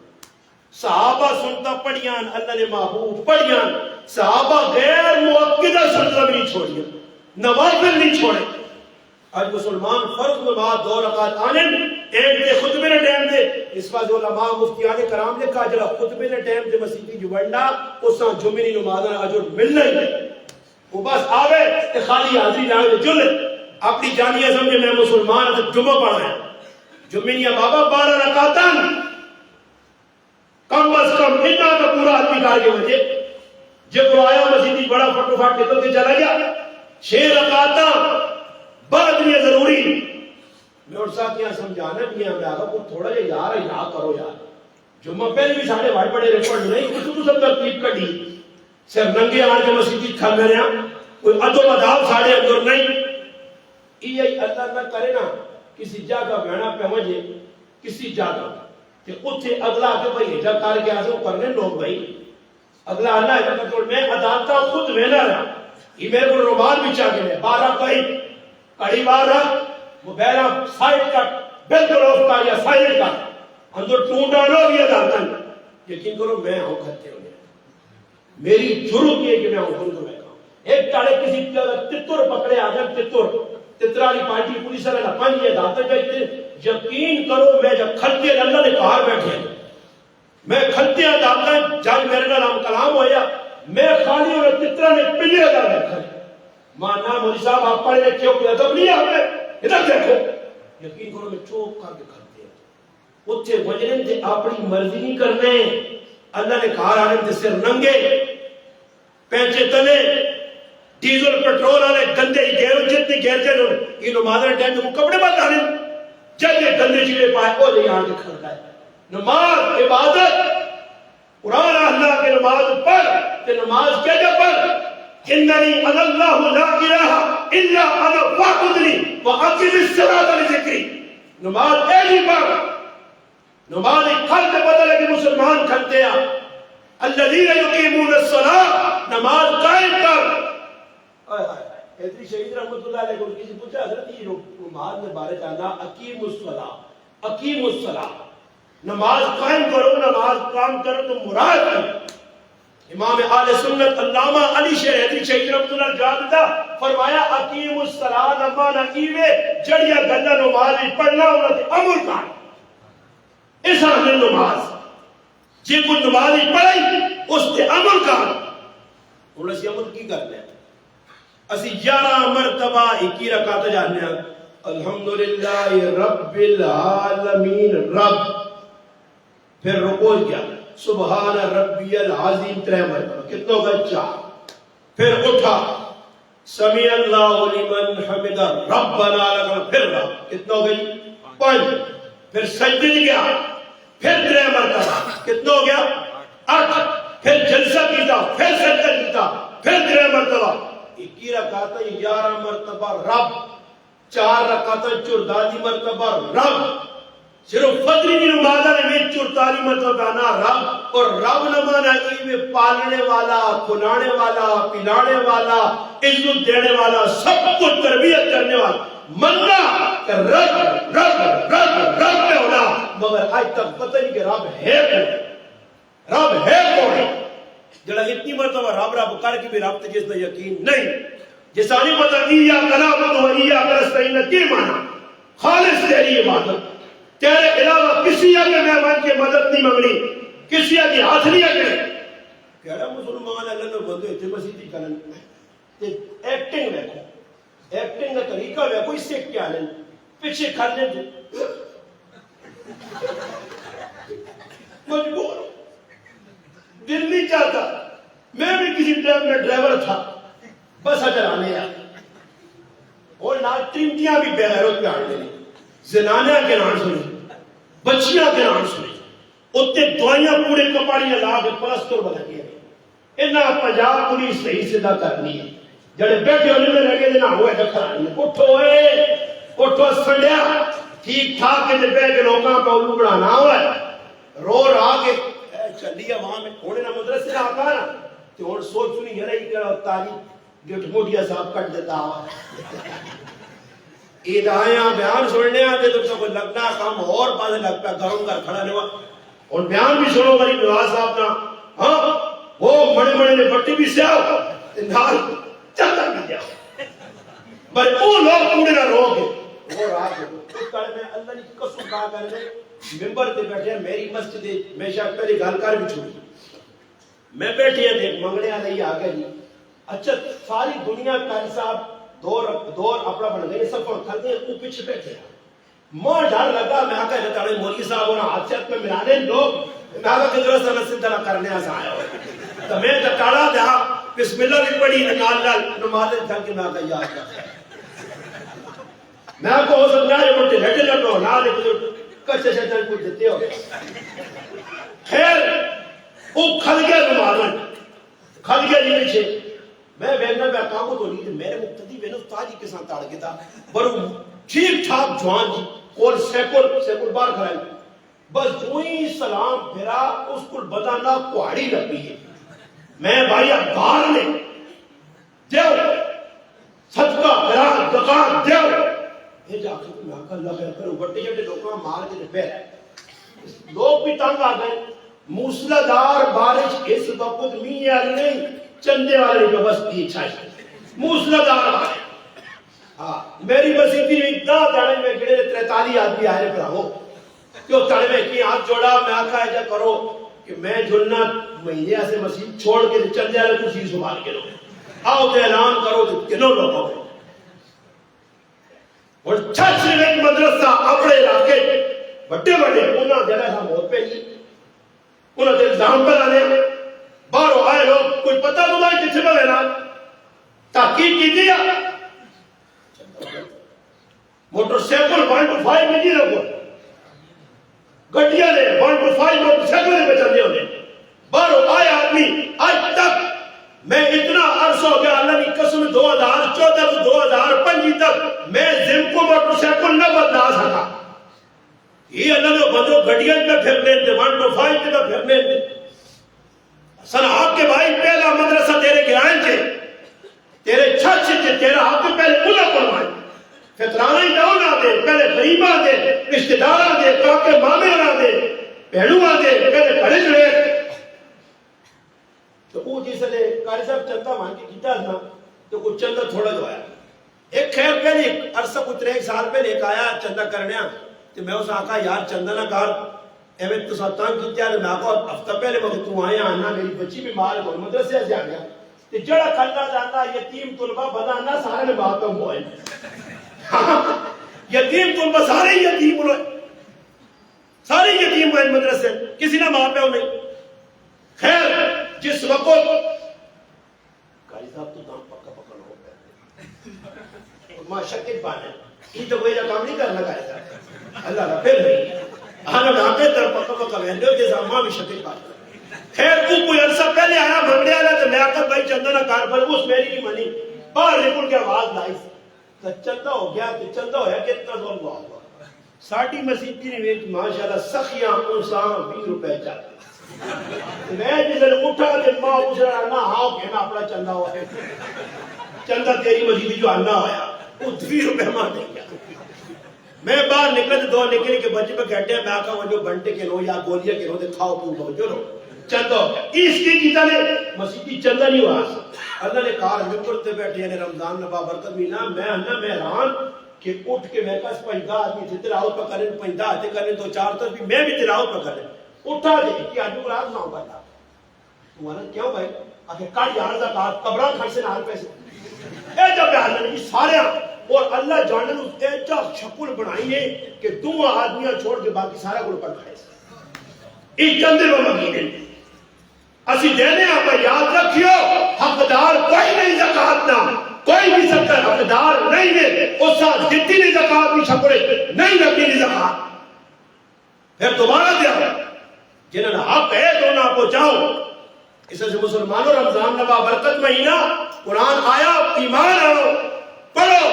صحابہ سنتا پڑھیان اللہ نے محبوب پڑھیان صحابہ غیر موقعہ سنتا بھی نہیں چھوڑیا نوافل نہیں چھوڑے آج مسلمان فرض نماز 2 رکعت آنے ایک دے خطبے نے ٹائم دے اس بات علماء مفتیان کرام نے کہا جڑا خطبے نے ٹائم دے مسیحی جوڑنا اس سے جمعی نمازاں اجر ملنا ہی نہیں وہ بس آوے تے خالی حاضری لانے جل اپنی جانیہ سمجھے میں مسلمان ہے جمعہ پڑھا ہے جمعی بابا 12 رکعتاں کم از کم اتنا تو پورا آدمی کار کے وجہ جب وہ آیا مسیحی بڑا فٹو فاٹ نکل کے چلا گیا 6 رکعتاں بعد میں ضروری میں اور ساتھ یہاں سمجھانا بھی ہے میں آگا کو تھوڑا جا یار یاد کرو یار جمعہ پہلے بھی ساڑھے بھائی بڑے ریکارڈ نہیں کچھ تو سب ترتیب کر دی صرف ننگے آن کے مسیحی کھا میں رہا کوئی ادو مداب ساڑھے اندر نہیں یہ اللہ نہ کرے نا کسی جگہ بینا پہ مجھے کسی جگہ کہ اتھے اگلا کے بھائی ہجا کار کے آسے وہ کرنے لوگ بھائی اگلا آنا ہے کہ میں عدالتہ خود میں نہ رہا یہ میرے کو رومال بھی چاہ گئے 12 بھائی کڑی بار رکھ وہ بیرا سائٹ کٹ بلکل آف کا یا سائٹ کٹ اندر ٹونڈا لو بھی عدالتاں یقین کرو میں ہوں کھتے ہوئے میری جرم یہ کہ میں ہوں کھتے ہوئے ایک تاڑے کسی تتر پکڑے آجم تترالی پارٹی پولیس اللہ پانچ یہ داتا جائے یقین کرو میں جب کھلتے اللہ نے کہار بیٹھے میں کھلتے ہیں داتا جاج میرے نام کلام ہویا میں خالی اور تترا نے پلے اگر بیٹھا مانا مولی صاحب آپ پڑھے لکھے ہو کہ ادب نہیں آپ نے ادھر دیکھو یقین کرو میں چوک کر کے کھلتے ہیں اتھے وجرن تھے اپنی مرضی نہیں کرنے اللہ نے کہار آنے تھے سر ننگے پینچے تلے ڈیزل پیٹرول آنے گندے ہی گیرو جتنی گیرتے ہیں یہ نمازر ٹائم میں کپڑے بات آنے جب یہ گندے چیزیں پائے وہ جائے آنے کھلتا ہے نماز عبادت قرآن اللہ کے نماز پڑھ کہ نماز کیا جب پڑھ اننی اللہ لا الہ الا انا فاعبدنی واقم الصلاۃ لذکری نماز ایلی پڑھ نماز کھلتے بدلے کہ مسلمان کھلتے ہیں الذین یقیمون الصلاۃ نماز قائم کر ایتری شہید رحمت اللہ علیہ کو کسی پوچھا حضرت یہ نماز میں بارے جانا اقیم الصلاۃ نماز قائم کرو نماز قائم کرو تو مراد ہے امام اہل سنت علامہ علی شیر ایتری شہید رحمت اللہ جواب دیتا فرمایا اقیم الصلاۃ اما نقیوے جڑیا گلہ نماز پڑھنا ہونا تھے عمل کر اس آخر نماز جی کو نماز پڑھائی اس تے عمل کر انہوں نے عمل کی کرنے ہیں اسی 11 مرتبہ 21 رکعت جاننے ہیں الحمدللہ رب العالمین رب پھر رکوع کیا سبحان ربی العظیم 3 مرتبہ کتنوں کا 4 پھر اٹھا سمیع اللہ لمن حمدہ ربنا لک پھر رب کتنوں گئی 5 پھر سجدے گیا پھر 3 مرتبہ کتنوں ہو گیا 8 پھر جلسہ کیتا پھر سجدہ کیتا پھر 3 مرتبہ 21 رکعت 11 مرتبہ رب 4 رکعت 44 مرتبہ رب صرف فجر کی نماز میں 44 مرتبہ نا رب اور رب نمانا میں پالنے والا کھلانے والا پلانے والا عزت دینے والا سب کو تربیت کرنے والا مننا کہ رب رب رب رب پہ ہونا مگر آج تک پتہ نہیں کہ رب ہے کون رب ہے کون جڑا اتنی مرتبہ رب رب کر کے بھی رب تجھے اس نے یقین نہیں جسانی پتہ اییا کلام تو اییا کرستین کی معنی خالص تیری عبادت تیرے علاوہ کسی اگے میں ون کے مدد نہیں منگنی، کسی اگے ہاتھ نہیں اگنے. کہڑا مسلمان اللہ نے بندے اتنے مسیحی کرن تے ایکٹنگ دیکھو، ایکٹنگ کا طریقہ دیکھو، اس سے کیا لیں پیچھے کھڑنے دو مجبور دل نہیں چاہتا. میں بھی کسی ٹائم میں ڈرائیور تھا بس چلانے آ اور نال ٹنٹیاں بھی بے غیرت پہ آنے لیں، زنانیاں کے نام سنی، بچیاں کے نام سنی، اتنے دوائیاں پورے کپاڑیاں لا کے پلستر بنا کے انہاں پنجاب پولیس صحیح سیدھا کرنی ہے. جڑے بیٹھے ہونے میں لگے نہ ہوئے دکھانی ہے. اٹھو سنڈیا ٹھیک ٹھاک کے بہ کے لوگاں پہ الو بڑھانا ہوا ہے رو را کے چلی عوام ہونے نہ مدرسے آتا نا تو ہوں سوچ نہیں ہے رہی کہ تاریخ گٹ موٹیا صاحب کٹ دیتا ہوا ادایاں بیان سننے آتے تو کوئی لگنا کام اور پاس لگ پیا گھروں گھر کھڑا نہیں ہوا. اور بیان بھی سنو غریب نواز صاحب کا، ہاں وہ بڑے بڑے نے بٹی بھی سیاؤ نال چلتا بھی جاؤ بھائی وہ لوگ پورے نہ رو گے وہ رات میں اللہ نے قسم کہا کر دے ممبر تے بیٹھے میری مسجد میں شاید پہلے گل کر بھی چھوڑی میں بیٹھے ہیں دیکھ منگنے نہیں آ گئے جی. اچھا ساری دنیا قاری صاحب دور اپنا بن گئے سفر کر گئے وہ پیچھے بیٹھے ہیں. ماں ڈر لگا میں آقا ہے تاڑے مولوی صاحب ہونا حادثت میں ملانے لوگ میں آقا کنجرہ سے نصیب طرح کرنے آسا آیا ہو تو میں تکاڑا دیا بسم اللہ بھی پڑھی نال نمازیں تھل کے میں آقا یاد کرتا میں آقا ہو سکتا ہے یہ مٹے لٹے لٹو نال کچھے شیطان کچھ دیتے ہو. خیر وہ کھل گیا نمازن کھل گیا جی پیچھے میں بیٹھنا پہ آقا کو تو نہیں تھے میرے مقتدی بین استادی کے ساتھ آڑ گیا تھا برو ٹھیک ٹھاک جوان جی اور سیکل بار کھڑائی بس دوئی سلام پھرا اس کو بدانا کوہڑی لگی ہے. میں بھائی اخبار نے دیو صدقہ پھرا دکان دیو یہ جا کے میں آقا اللہ خیر کرو بٹے جبٹے لوگاں مار کے پیر لوگ بھی تنگ آ گئے. موسلادھار بارش اس وقت می آئی نہیں چندے والے جو بس کی چھائی موسلادھار بارش. ہاں میری مسیحی میں اتنا تڑے میں گڑے 43 آدمی آئے پر ہو کہ وہ تڑے میں کی ہاتھ جوڑا میں آقا ایجا کرو کہ میں جھلنا مہینے سے مسیح چھوڑ کے چل جائے تو چیز سنبھال کے لو آؤ تو اعلان کرو تو کنوں لوگ ہو اور چھت سے ایک مدرسہ اپنے علاقے بڑے بڑے انہاں جگہ ہم موت پہ ہی انہاں دے الزام پر آنے باہروں آئے لوگ کوئی پتہ تو بھائی کچھ میں لینا تحقیق کی دیا موٹر سیکل 1.5 میں نہیں رکھو گھٹیا نے 1.5 موٹر سیکل میں چل دیا انہیں باہروں آئے آدمی آج تک میں اتنا عرصہ ہو گیا اللہ کی قسم 2014 سے 2025 تک میں زم کو موٹر سیکل نہ بدلا سکا. یہ اللہ نے بندوں گھٹیا میں پھرنے تھے 1.5 میں پھرنے تھے. صلاح کے بھائی پہلا مدرسہ تیرے گرائن تھے تیرے چھت سے تیرا حق پہلے اولا پڑھوائیں فطرانہ ہی نہ دے پہلے غریبہ دے رشتہ دارہ دے کاکے مامے نہ دے پہلوہ دے پہلے کھڑے جڑے تو وہ جیسے لے قاری صاحب چندہ مان کے کیتا تھا تو کچھ چندہ تھوڑا جو آیا ایک خیر پہلے عرصہ کچھ 3 سال پہلے ایک آیا چندہ کرنے تو میں اس آقا یار چندہ نہ کر ایویں تو ساتان کیتا ہے میں آقا ہفتہ پہلے وقت تو آیا آنا میری بچی بیمار ہے مدرسے سے آ گیا تو جڑا کرنا چاہتا یتیم طلبہ بدانا سارے نے بات کم ہوئے یتیم طلبہ سارے یتیم ہوئے سارے یتیم ہوئے مدرسے کسی نہ ماں پہ نہیں. خیر جس وقت قاری صاحب تو دام پکا پکا ہو گیا ماں شکل پانے یہ تو کوئی کام نہیں کرنا قاری صاحب اللہ کا پھر نہیں آنا نہ پہ در پکا پکا وینڈو جیسا ماں بھی شکل پانے. خیر وہ کوئی عرصہ پہلے آیا بھنگڑے آیا تو میں آقا بھائی چندہ نہ کار پر اس میری کی منی باہر نکل کے آواز لائی تو چندہ ہو گیا تو چندہ ہو گیا کتنا زور ہوا ہوا ساڑھی مسیح کی نویج ماشاءاللہ سخیاں انسان 20 روپے چاہتے میں جسے اٹھا کہ ماں اسے آنا ہاں کہنا اپنا چندہ ہوا چندہ تیری مسیح جو آنا ہویا وہ 20 روپے ماں دیں گیا. میں باہر نکلے تو دو نکلے کے بچے پہ کہتے ہیں میں آقا وہ جو بنٹے کے لو یا گولیاں کے لو دے کھاؤ پیو گو جو لو چندہ ہو گیا. اس کی کیتا نے مسیحی چندہ نہیں ہوا اللہ نے کہا ممبر تے بیٹھے ہیں رمضان نبا برکت مینا میں انہ مہران کہ اٹھ کے میں کس پنجدہ آدمی تھے تلاوت پہ کریں پنجدہ آتے کریں تو چار طرف بھی میں بھی تلاوت پہ کریں اٹھا دے کہ آدمی کو رات نہ ہوگا تھا تمہارا کیوں بھائی آخر کاٹ یار زکات قبران کھڑ سے نال پیسے اے جب بیان نہیں سارے اور اللہ جانے نے اس ایجا شکل بنائی ہے کہ دو آدمیاں چھوڑ کے باقی سارا گل پر کھائے ایک چندے میں مگینے اسی دینے آپ یاد رکھیو حقدار کوئی نہیں زکات نہ کوئی بھی سکتا حقدار نہیں ہے اس ساتھ جتنی نہیں زکات بھی چھپڑے نہیں رکھی نہیں زکات پھر دوبارہ دیا جنہوں نے حق ہے تو نہ پہنچاؤ اس سے مسلمانوں رمضان نبا برکت مہینہ قرآن آیا ایمان آؤ پڑھو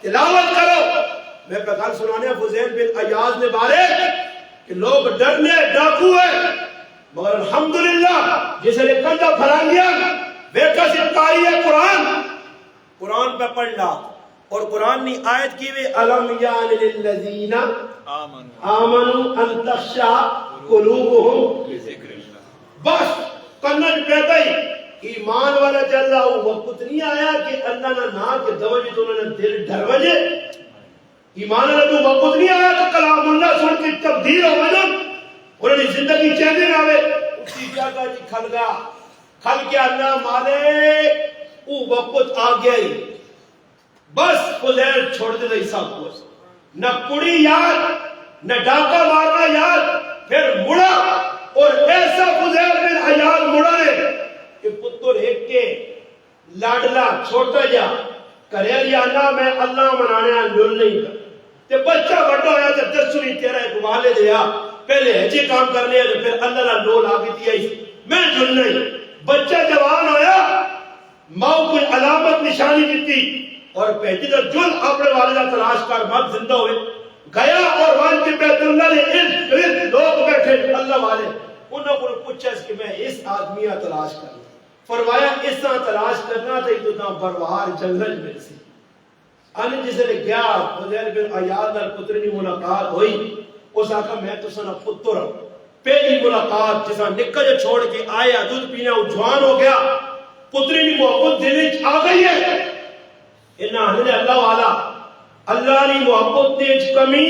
تلاوت کرو میں پکال سنانے فضیل بن عیاض نے بارے کہ لوگ ڈرنے ڈاکو ہے مگر الحمدللہ جسے نے کنڈا پھران دیا بیکا سے قاری ہے قرآن پہ پڑھنا اور قرآن نے آیت کی ہوئی الم یان للذین آمنوا ان تخشع قلوبهم لذکر اللہ بس کنڈ پہ گئی ایمان والا جل وہ وقت نہیں آیا کہ اللہ نہ نا کے دوجہ تو انہوں نے دل ڈر وجے ایمان والا تو وقت نہیں آیا کہ کلام اللہ سن کے تبدیل ہو گئے انہوں نے زندگی چیزیں نہ ہوئے اسی جگہ جی کھل کے اللہ مالک وہ وقت آ گیا ہی بس فضیل چھوڑ دے دے سب کچھ نہ کڑی یاد نہ ڈاکہ مارنا یاد پھر مڑا اور ایسا فضیل بن عیاض مڑا ہے کہ پتر ایک کے لاڈلا چھوٹا جا کرے لیا اللہ میں اللہ منانے لل نہیں کر تے بچہ بڑا ہویا جب دسویں تیرا ایک والے دیا پہلے ہجی کام کر لیا تو پھر اللہ نہ لول آگی دیا میں جل نہیں بچہ جوان ہویا ماں کوئی علامت نشانی دیتی اور پہنچی تو جل اپنے والدہ تلاش کر مات زندہ ہوئے گیا اور وان کے بیت اللہ نے ارد لوگ بیٹھے اللہ والے انہوں کو پوچھا اس کہ میں اس آدمیہ تلاش کروں فرمایا اس طرح تلاش کرنا تھا تو نہ بروار جنگل میں سے آنے جسے نے گیا فضیل بن عیاض نال پترنی ملاقات ہوئی اس آقا میں تو سنا پتر ہوں پہلی ملاقات جسا نکل چھوڑ کے آیا دودھ پینا وہ جوان ہو گیا پترنی محبت دل آ گئی ہے انہاں نے اللہ والا اللہ نے محبت دیج کمی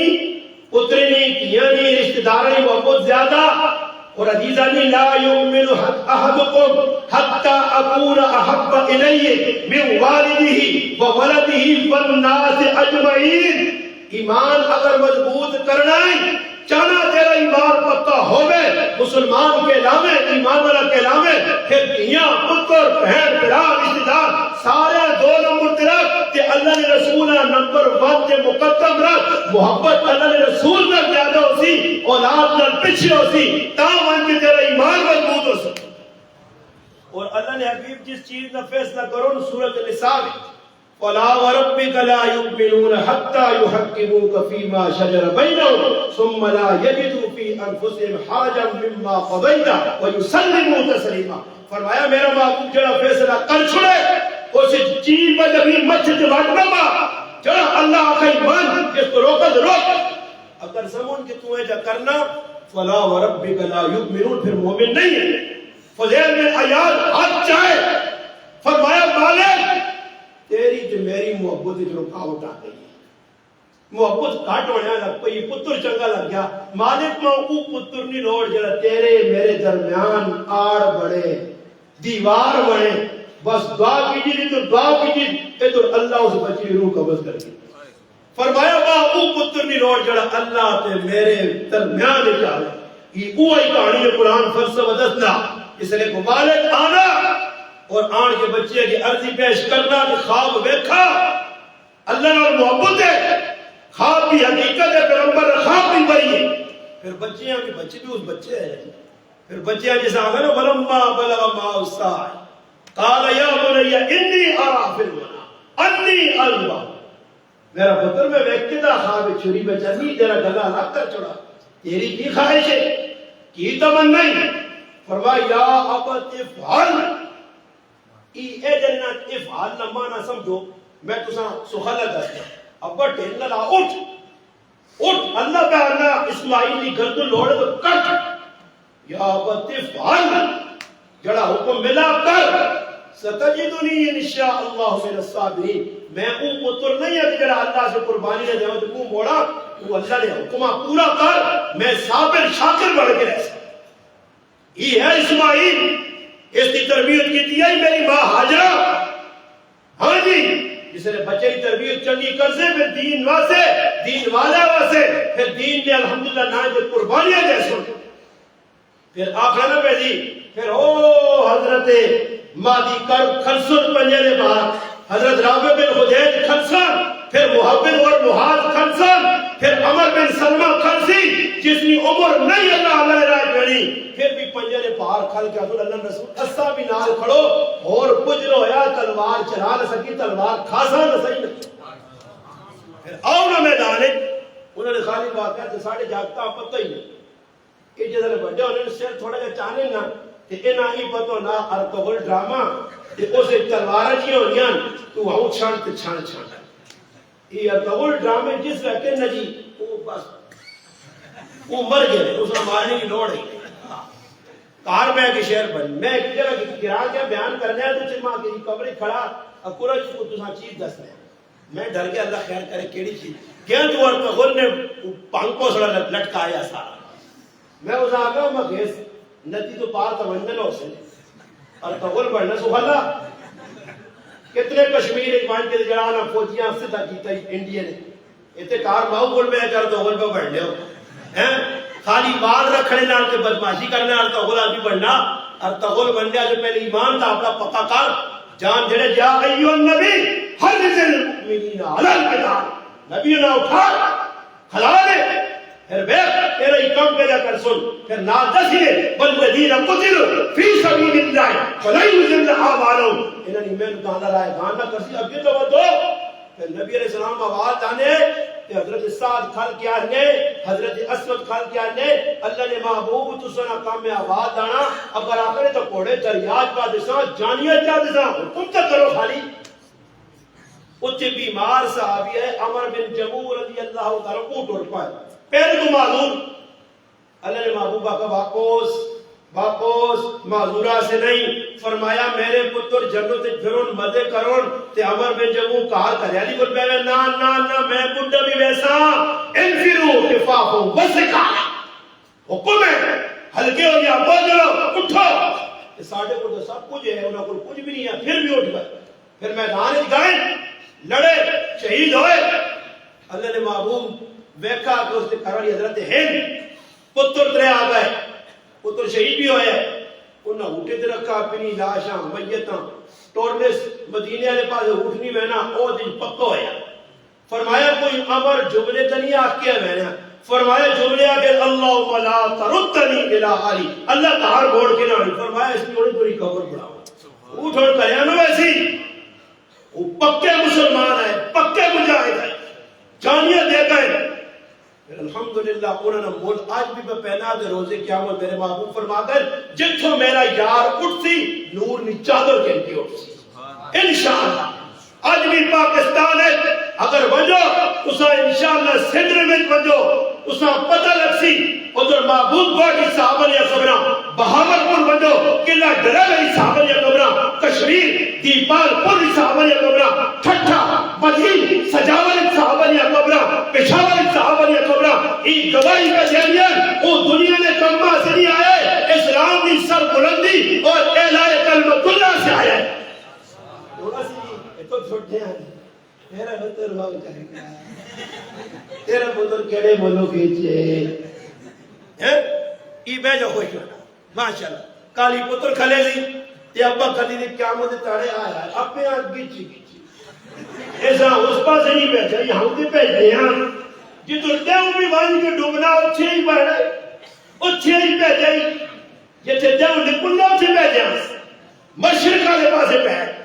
پترنی تیانی رشتہ دارانی محبت زیادہ اور عزیزانی لا یؤمن احدکم حتی اکون احب الیہ من والدہ وولدہ والناس اجمعین ایمان اگر مضبوط کرنا ہے چانا تیرا ایمان پکا ہوئے مسلمان کے لامے ایمان والا کے لامے پھر دنیا پتر بہن برا رشتہ دار سارے دو نمبر ترک کہ اللہ نے رسولہ نمبر 1 کے مقدم رکھ محبت اللہ نے رسول نہ زیادہ ہو سی اولاد نہ پیچھے ہو سی تاہم ان کے تیرا ایمان مضبوط ہو سکتا اور اللہ نے حبیب جس چیز نہ فیصلہ کرو سورۃ النساء وَلَا وَرَبِّكَ لَا يُؤْمِنُونَ حَتَّى يُحَكِّمُوكَ فِي مَا شَجَرَ بَيْنَهُمْ ثُمَّ لَا يَجِدُوا فِي أَنفُسِهِمْ حَاجَةً مِّمَّا قَضَيْتَ وَيُسَلِّمُوا تَسْلِيمًا فرمایا میرا محبوب جڑا فیصلہ کر چھڑے اس چیز پر جبھی مچھ جوان نہ با جڑا اللہ آخری مان جس کو روکت روک اگر سمون کہ تو ایجا کرنا فَلَا وَرَبِّكَ لَا يُؤْمِنُونَ پھر مومن نہیں ہے فضیل بن عیاض ہاتھ چاہے فرمایا مالک تیری جو میری محبت جو رکاوٹ آ گئی محبت کٹ ہونے لگ پئی پتر چنگا لگ گیا مالک میں او پتر نہیں لوڑ جڑا تیرے میرے درمیان آڑ بڑے دیوار بڑے بس دعا کیجیے تو دعا کیجیے تو اللہ اس بچی کی روح قبض کر گئی فرمایا با او پتر نہیں لوڑ جڑا اللہ تے میرے درمیان چاہے یہ اوہی کہانی ہے قرآن فلسفہ دسنا اس لیے کو مالک آنا اور آن کے بچے کی عرضی پیش کرنا کہ خواب بیکھا اللہ نے محبت ہے خواب بھی حقیقت ہے پیغمبر خواب بھی بری ہے پھر بچیاں بھی بچے بھی اس بچے ہیں پھر بچیاں جیسا آگا نا ولما بلغ ما الساعی قال یا بنی انی ارا فی المنام انی الوا میرا پتر میں ویکتدہ خواب چھری بچہ نہیں تیرا گلا لگ کر چھوڑا تیری کی خواہش ہے کی تمنا فرمایا یا ابت افعل اے جنت افعال لما نہ سمجھو میں تساں سخلہ دستا ابا ٹھیل لا اٹھ اللہ پہ آنا اسماعیل کی گردن لوڑے تو کٹ یا ابا افعل جڑا حکم ملا کر ستجدنی انشاءاللہ من الصابرین، میں او پتر نہیں ہے جڑا اللہ سے قربانی نہ دیو تے منہ موڑا، وہ اللہ نے حکمہ پورا کر، میں صابر شاکر بن کے رہ سکتا۔ یہ ہے اسماعیل، اس کی تربیت کی دیا ہی میری ماں ہاجرہ۔ ہاں جی، جس نے بچے کی تربیت چنگی کر سے، پھر دین واسے، دین والا واسے، پھر دین میں الحمدللہ نہ جو قربانیاں دے سن، پھر آخر نہ پہ دی، پھر او حضرت مادی کر خلصن پنجرے بار، حضرت رابع بن خدیج خلصن، پھر محبت اور محاذ خلصن، پھر عمر بن سلمہ خلصی، جس نے عمر نہیں اللہ علیہ رائے گھڑی، پھر بھی پنجرے باہر کھل کے حضور اللہ رسول اسا بھی نال کھڑو، اور کچھ نہ ہویا، تلوار چلا نہ سکی، تلوار کھاسا نہ سکی نہ۔ پھر آؤ نہ میدانے، انہوں نے خالی بات کہا کہ ساڑھے جاگتا پتہ ہی نہیں، کہ جیسے بڑھے انہوں نے سر تھوڑا جا چانے نا، کہ اینا ہی پتہ نا ارتغل ڈراما، کہ اسے تلوارہ جی ہونیاں، تو ہوں چھان تے چھان چھان۔ یہ ارتغل ڈرامے جس رکھے نا جی، وہ بس وہ مر گئے، اس نے مارنے کی لوڑ ہے۔ کار میں کے شہر بن، میں ایک جگہ گرا کے بیان کرنے ہے تو چلما کی کمرے کھڑا اکورج کو تساں چیز دسنے ہیں، میں ڈر کے اللہ خیر کرے کیڑی چیز کیا تو ارتغل نے پانکو سڑا لٹکایا سارا، میں اس آگا میں گیس ندی تو پار تمنن ہو سے ارتغل بڑھنا سبحاللہ، کتنے کشمیر ایمان کے جڑانا فوجیاں سدھا کیتا انڈیا نے، اتنے کار ماؤ گل میں کر تو گل پہ بڑھنے ہو ہیں، خالی بال رکھنے نال کے بدماشی کرنے ارتغل آدمی بننا، ارتغل بننے جو پہلے ایمان تھا اپنا پکا کر جان جڑے جا ایو النبی حرز المؤمنین علی القتال، نبی نے اٹھا کھلا دے، پھر بیک تیرے ہی کم کے جا کر سن، پھر نا دسیے والذین قتلوا فی سبیل اللہ فلن یضل اعمالهم، انہوں نے میں گانا رائے گانا کرسی اب یہ تو وہ دو، پھر نبی علیہ السلام آواز آنے کہ حضرت سعد کھل کیا نے، حضرت اسود کھل کیا نے، اللہ نے محبوب تو سنا کام میں آواز آنا، اگر آکرے تو کوڑے دریاج کا دساں جانیت کا دساں حکم تک کرو خالی۔ اتنے بیمار صحابی ہے عمر بن جمور رضی اللہ تعالیٰ کو ٹوڑ پائے، پہلے تو معذور، اللہ نے محبوبہ کا واپس معذورہ سے نہیں، فرمایا میرے پتر جنت پھرون مدے کرون، تے عمر بن جمور کہا کریالی بل پہلے نا نا نا میں بڑھا بھی ویسا، انفرو خفافو وسکالا، حکم ہے ہلکے ہو گیا بولو اٹھو، ساڑھے کو تو سب کچھ ہے انہوں کو کچھ بھی نہیں ہے، پھر بھی اٹھ گئے، پھر میدان گئے لڑے شہید ہوئے، اللہ نے محبوب ویکھا کہ اس نے کرانی حضرت ہند پتر ترے آ گئے، پتر شہید بھی ہوئے، انہاں اٹھے تے رکھا اپنی لاشاں میتاں ٹورنس مدینے والے پاس اٹھنی میں او دن پکا ہویا، فرمایا کوئی امر جملے تے نہیں آکھیا میں نے، فرمایا جملے آگے اللہم لا تردنی الی علی، اللہ تہار موڑ کے نہ، فرمایا اس کی بڑی قبر بڑھاؤ، اٹھ اٹھ کریا نا ویسی، وہ پکے مسلمان ہے، پکے مجاہد ہے، جانیت دے گئے، الحمدللہ انہوں نے ملک آج بھی میں پہنا دے روزے قیامت میرے محبوب فرما کر جتھوں میرا یار اٹھ سی نور نی چادر کے انکی اٹھ سی انشاءاللہ۔ آج بھی پاکستان ہے اگر بجو اسا انشاءاللہ سندر میں بجو اسا پتہ لگ سی ادھر محبوب باقی صحابہ یا خبرہ بہاور پور بجو قلعہ ڈرے صحابہ یا خبرہ کشمیر دیپال پور صحابہ یا خبرہ ٹھٹھا بدھی سجاول صحابہ یا خبرہ پشاور صحابہ یا خبرہ ایک گواہی کا جہلیت وہ دنیا نے کمہ سے نہیں آئے، اسلام کی سر بلندی اور اعلان کلمت اللہ سے آیا ہے۔ تھوڑا سی تو چھوٹے ہیں میرا بطر ہوا کرے گا تیرا بطر کیڑے بولو کیچے ای بے جو خوش ہونا ماشاءاللہ کالی پتر کھلے سی یہ ابا کھلی دی قیامت تاڑے آیا ہے اپنے آج گیچی ایسا اس پاس نہیں بیٹھا یہاں دے بیٹھے ہیں جدر دیو بھی وان کے ڈوبنا اچھے ہی بڑھ رہے اچھے ہی بیٹھے یہ تھے دیو نکلنا اچھے بیٹھے مشرق والے پاسے بیٹھ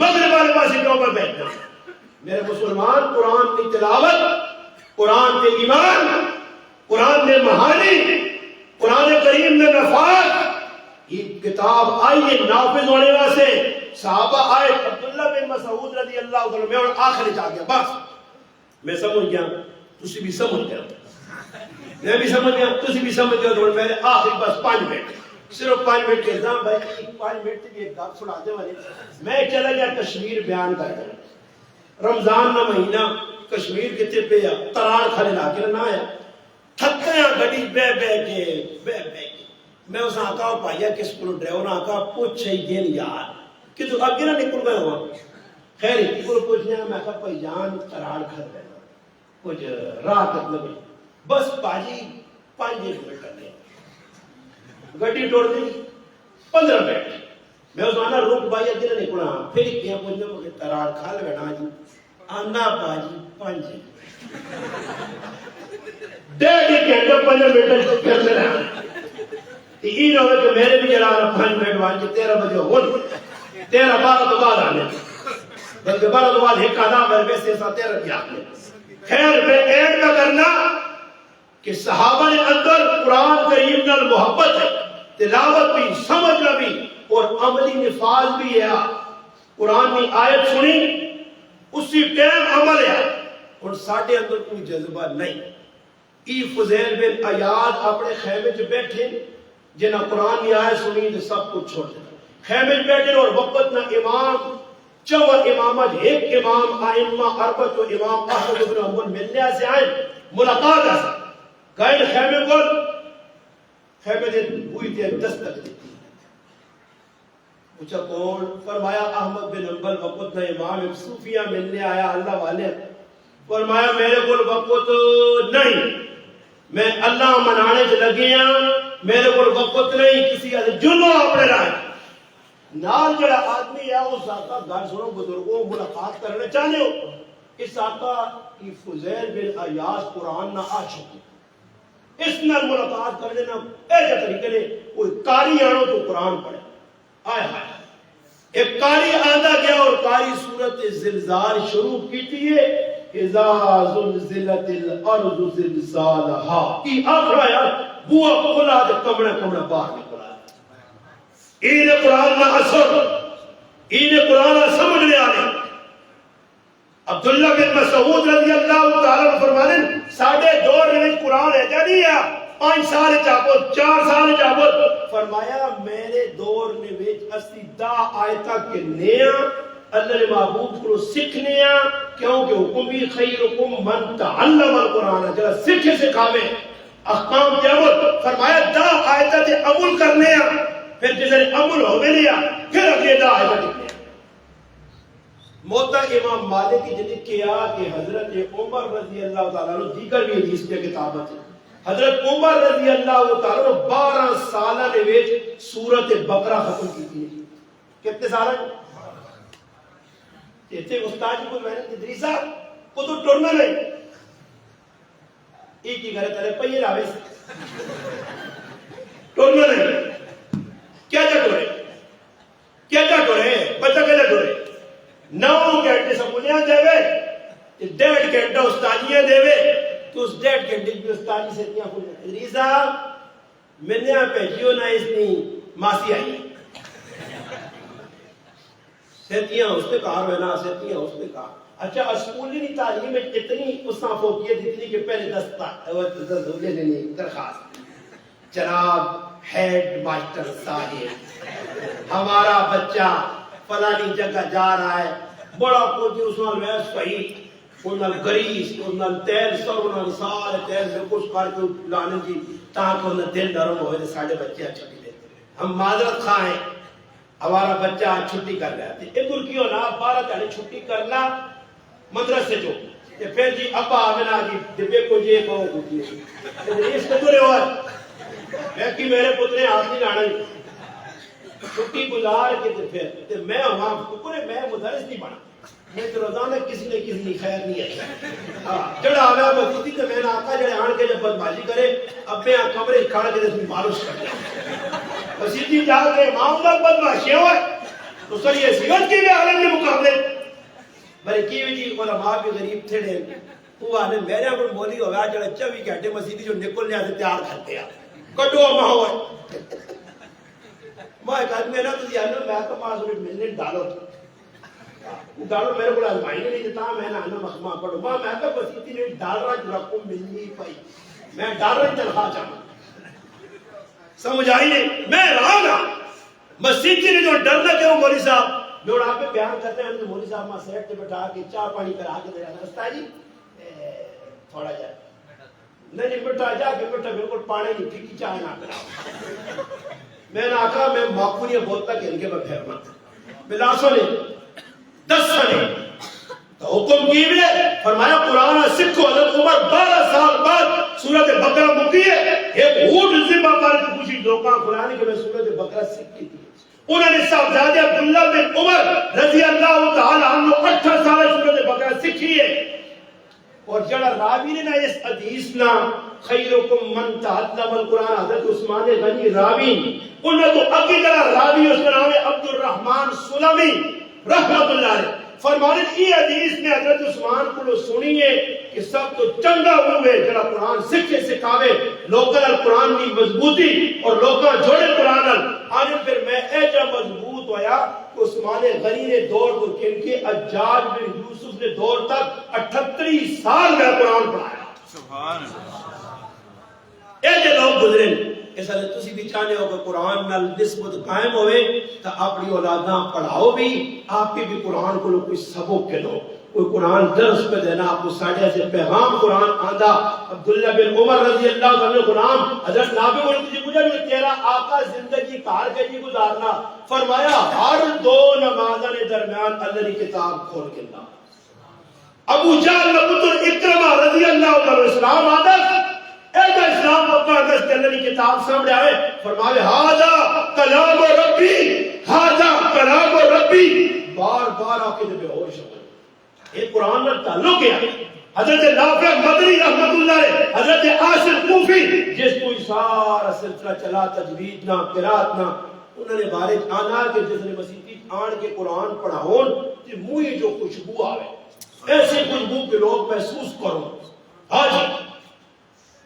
مغرب والے پاسے کیوں پر بیٹھنا میرے مسلمان قرآن کی تلاوت قرآن کے ایمان قرآن میں مہانی قرآن کریم میں نفاق یہ کتاب آئیے نافذ ہونے واسے صحابہ آئے عبداللہ بن مسعود رضی اللہ عنہ میں اور آخر جا گیا بس میں سمجھ گیا تسی بھی سمجھ گیا میں بھی سمجھ گیا تسی بھی سمجھ گیا تو میں نے آخر بس 5 منٹ صرف 5 منٹ کے نظام بھائی 5 منٹ کی ایک گپ سنا دے والے میں چلا گیا کشمیر بیان کر دیا رمضان کا مہینہ کشمیر کتنے پہ ترار کھلے لا کے نہ آیا تھکیا گڈی بہ کے میں اس آقا پایا کس کو ڈرائیور آقا پوچھ ہی دین یار کہ تو اگے نہ نکل گئے ہوا خیر ایک کو پوچھنا میں کہا بھائی جان ترار کھل رہا کچھ رات مطلب بس باجی 5 منٹ کرنے گڈی ٹوڑ دی 15 منٹ میں اس آنا روک بھائی اگے نہ نکلا پھر کیا پوچھنا مجھے ترار کھل گنا جی آنا باجی 5 ڈیڑھ گھنٹہ 15 منٹ کرنے رہا یہ نہ ہو کہ میرے بھی جڑا 5 منٹ وانچ 13 بجے ہو 13 12 تو بعد آنے بلکہ 12 تو بعد ایک آدھا میرے ویسے 13 بھی آنے خیر میں ایڈ کا کرنا کہ صحابہ نے اندر قرآن کریم نال محبت ہے تلاوت بھی سمجھنا بھی اور عملی نفاذ بھی ہے قرآن کی آیت سنی اسی ٹائم عمل ہے اور ساڑھے اندر کوئی جذبہ نہیں فضیل بن عیاض اپنے خیمے چ بیٹھے جنہ قرآن کی آیت سنی تو سب کچھ چھوڑ دیا خیمے چ بیٹھے اور وقت نہ امام چوہ امامت ایک امام آئمہ اربت و امام احمد بن حنبل ملنے سے آئے ملاقات ہے گئے خیمے کو خیمے دے ہوئی تھی دستک دیتی پوچھا کون فرمایا احمد بن حنبل وقت نہ امام صوفیہ ملنے آیا اللہ والے فرمایا میرے کو وقت نہیں میں اللہ منانے سے لگے ہیں میرے کو وقت نہیں کسی جنو اپنے رائے نال جڑا آدمی ہے اس آقا گھر سنو بزرگوں ملاقات کرنے چاہنے ہو اس آقا کی فضیل بن عیاض قرآن نہ آ چکی اس نال ملاقات کرنے نہ ایسے طریقے نے کوئی کاری آنو تو قرآن پڑھے آئے آئے ایک کاری آدھا گیا اور کاری صورت زلزال شروع کی تھی اذا زلزلت الارض زلزالها یہ آخر آیا بوا کھلا دے کمڑا باہر نکلا این قرآن نہ اثر این قرآن نہ سمجھ لے آنے عبداللہ بن مسعود رضی اللہ تعالیٰ فرمانے ساڑھے دور میں قرآن ہے جا نہیں ہے 5 سال چاپو 4 سال چاپو فرمایا میرے دور نے بیچ اسی دا آیتہ کے نیا اللہ نے محبوب کو سکھنے ہیں کیونکہ حکم بھی خیرکم من تعلم القرآن جلا سکھے سکھاوے احکام جاوت فرمایا دا آیتہ تے عمل کرنے ہیں پھر جسے عمل ہوئے لیا پھر اگلے دا آیتہ لکھنے ہیں موتا امام مالک کی جنہیں کیا کہ حضرت عمر رضی اللہ تعالیٰ نے دیگر بھی حدیث کے کتابت ہے حضرت عمر رضی اللہ تعالیٰ نے 12 سالہ نے ویچ سورت بقرہ ختم کی تھی کتنے سالہ کہتے استاد جی کو میں نے ادریسہ کو تو ٹورنا نہیں ایک ہی گھر تلے پہیے لاوے سے ٹورنا نہیں کیا جا ٹورے بچہ کیا جا ٹورے 9 گھنٹے سکونیاں دے وے 1.5 گھنٹہ استادیاں دے وے تو اس 1.5 گھنٹے کی استادی سے اتنیاں کھول جائے ادریسہ میں نے آپ پیجیو نہ اس نے ماسی آئی سیتیاں اس نے کہا رہنا سیتیاں اس نے کہا اچھا اسکولی تعلیم میں اتنی اساں فوقیت اتنی کہ پہلے درخواست جناب ہیڈ ماسٹر صاحب ہمارا بچہ فلانی جگہ جا رہا ہے بڑا کچھ اس میں ویس صحیح انہاں گریس انہاں تیل سر انہاں سارے تیل میں کچھ کر کے لانے جی تاکہ انہاں دل نرم ہوئے تو ساڑھے بچے چھٹی دیتے ہم معذرت خواہیں ہمارا بچہ چھٹی کر گیا تھے ادھر کیوں نہ 12 تانے چھٹی کرنا مدرسے جو پھر جی ابا آمنا جی دبے کو جی کہو کچھ نہیں اس کو دورے ہوا میں کہ میرے پترے ہاتھ نہیں لانا چھٹی گزار کے پھر میں وہاں پکرے میں مدرس نہیں بنا میں تو روزانہ کسی نے کسی نے خیر نہیں ہے جڑا آویا مفتی تو میں نے آقا جڑے آن کے جب بدماشی کرے اب میں کمرے کھڑ کے اس میں مالش کر دیا مسیدی جا کے معاملہ بدماشی ہوئے تو سر یہ سیغت کی بھی عالم کے مقابلے بلے کی بھی جی علماء بھی غریب تھے دے وہ آنے میرے اپنے مولی ہویا جڑا 24 گھنٹے مسیدی جو نکل لیا سے تیار کرتے ہیں کٹو ماں ہوئے میں ایک آدمی نا تو دیانا میں تو 5 منٹ ملنے ڈالو ڈالو میرے کو آزمائی نہیں دیتا میں نے آنا مخمہ پڑھو میں تو مسیدی نے ڈال رہا جو رقم ملنی پائی میں ڈال رہا تنخواہ چاہوں سمجھ آئی نہیں؟ میں رہا گا مسجد کی جو ڈرنا کیوں مولوی صاحب جو آپ پہ بیان کرتے ہیں تو مولوی صاحب ماں سیٹ پہ بٹھا کے چائے پانی کرا کے دے رہا تھا جی تھوڑا جا نہیں بٹھا جا کے بٹھا بالکل پانی نہیں پھیکی چائے نہ کرا میں نے آکھا میں معقولیاں بولتا کہ ان کے میں پھیرنا بلاسو نے 10 سنے تو حکم کی بھی فرمایا قرآن سکھو حضرت عمر 12 سال بعد سورت بقرہ مکی ہے ایک اونٹ ذبح کر کے پوچھی دھوکہ قرآن کہ میں سورت بقرہ سیکھی تھی انہوں نے صاحبزادے عبداللہ بن عمر رضی اللہ تعالی عنہ 18 سال سورت بقرہ سیکھی ہے اور جڑا راوی نے نا اس حدیث نا خیرکم من تعلم القرآن حضرت عثمان غنی راوی انہوں تو اگی جڑا راوی اس کا نام ہے عبد الرحمن سلمی رحمت اللہ علیہ فرمانے یہ حدیث نے حضرت عثمان کو سنیے کہ سب تو چنگا ہوئے جڑا قرآن سکھے سکھاوے لوکل قرآن کی مضبوطی اور لوکل جوڑے قرآن آنے پھر میں ایجا مضبوط ہویا کہ عثمان غنی نے دور کو کن کے حجاج بن یوسف نے دور تک 38 سال میں قرآن پڑھایا سبحان اللہ ایجے لوگ گزرے اس لئے تسی بھی چاہنے ہو کہ قرآن نال نسبت قائم ہوئے تا اپنی اولاداں پڑھاؤ بھی آپ کی بھی قرآن کو کوئی سبق کے لو کوئی قرآن درس پہ دینا آپ کو ساڑھے سے پیغام قرآن آندھا عبداللہ بن عمر رضی اللہ عنہ غلام حضرت نابی کو تجھے مجھے بھی تیرا آقا زندگی کار کے جی گزارنا فرمایا ہر 2 نمازاں درمیان اللہ کی کتاب کھول کے لا ابو جہل پتر اکرمہ رضی اللہ عنہ اسلام آدھا ایک اسلام وقت اندر اللہ کی کتاب سامنے آئے فرمائے ہاذا کلام ربی ہاذا کلام ربی بار بار آکے جب ہوش ہو ایک قرآن میں تعلق ہے حضرت نافع مدنی رحمت اللہ علیہ حضرت عاصم کوفی جس کو سارا سلسلہ چلا تجوید نہ قرات نہ انہوں نے بارے آنا کہ جس نے مسیح آن کے قرآن پڑھاؤن کہ منہ جو خوشبو آئے ایسی خوشبو کے لوگ محسوس کرو آج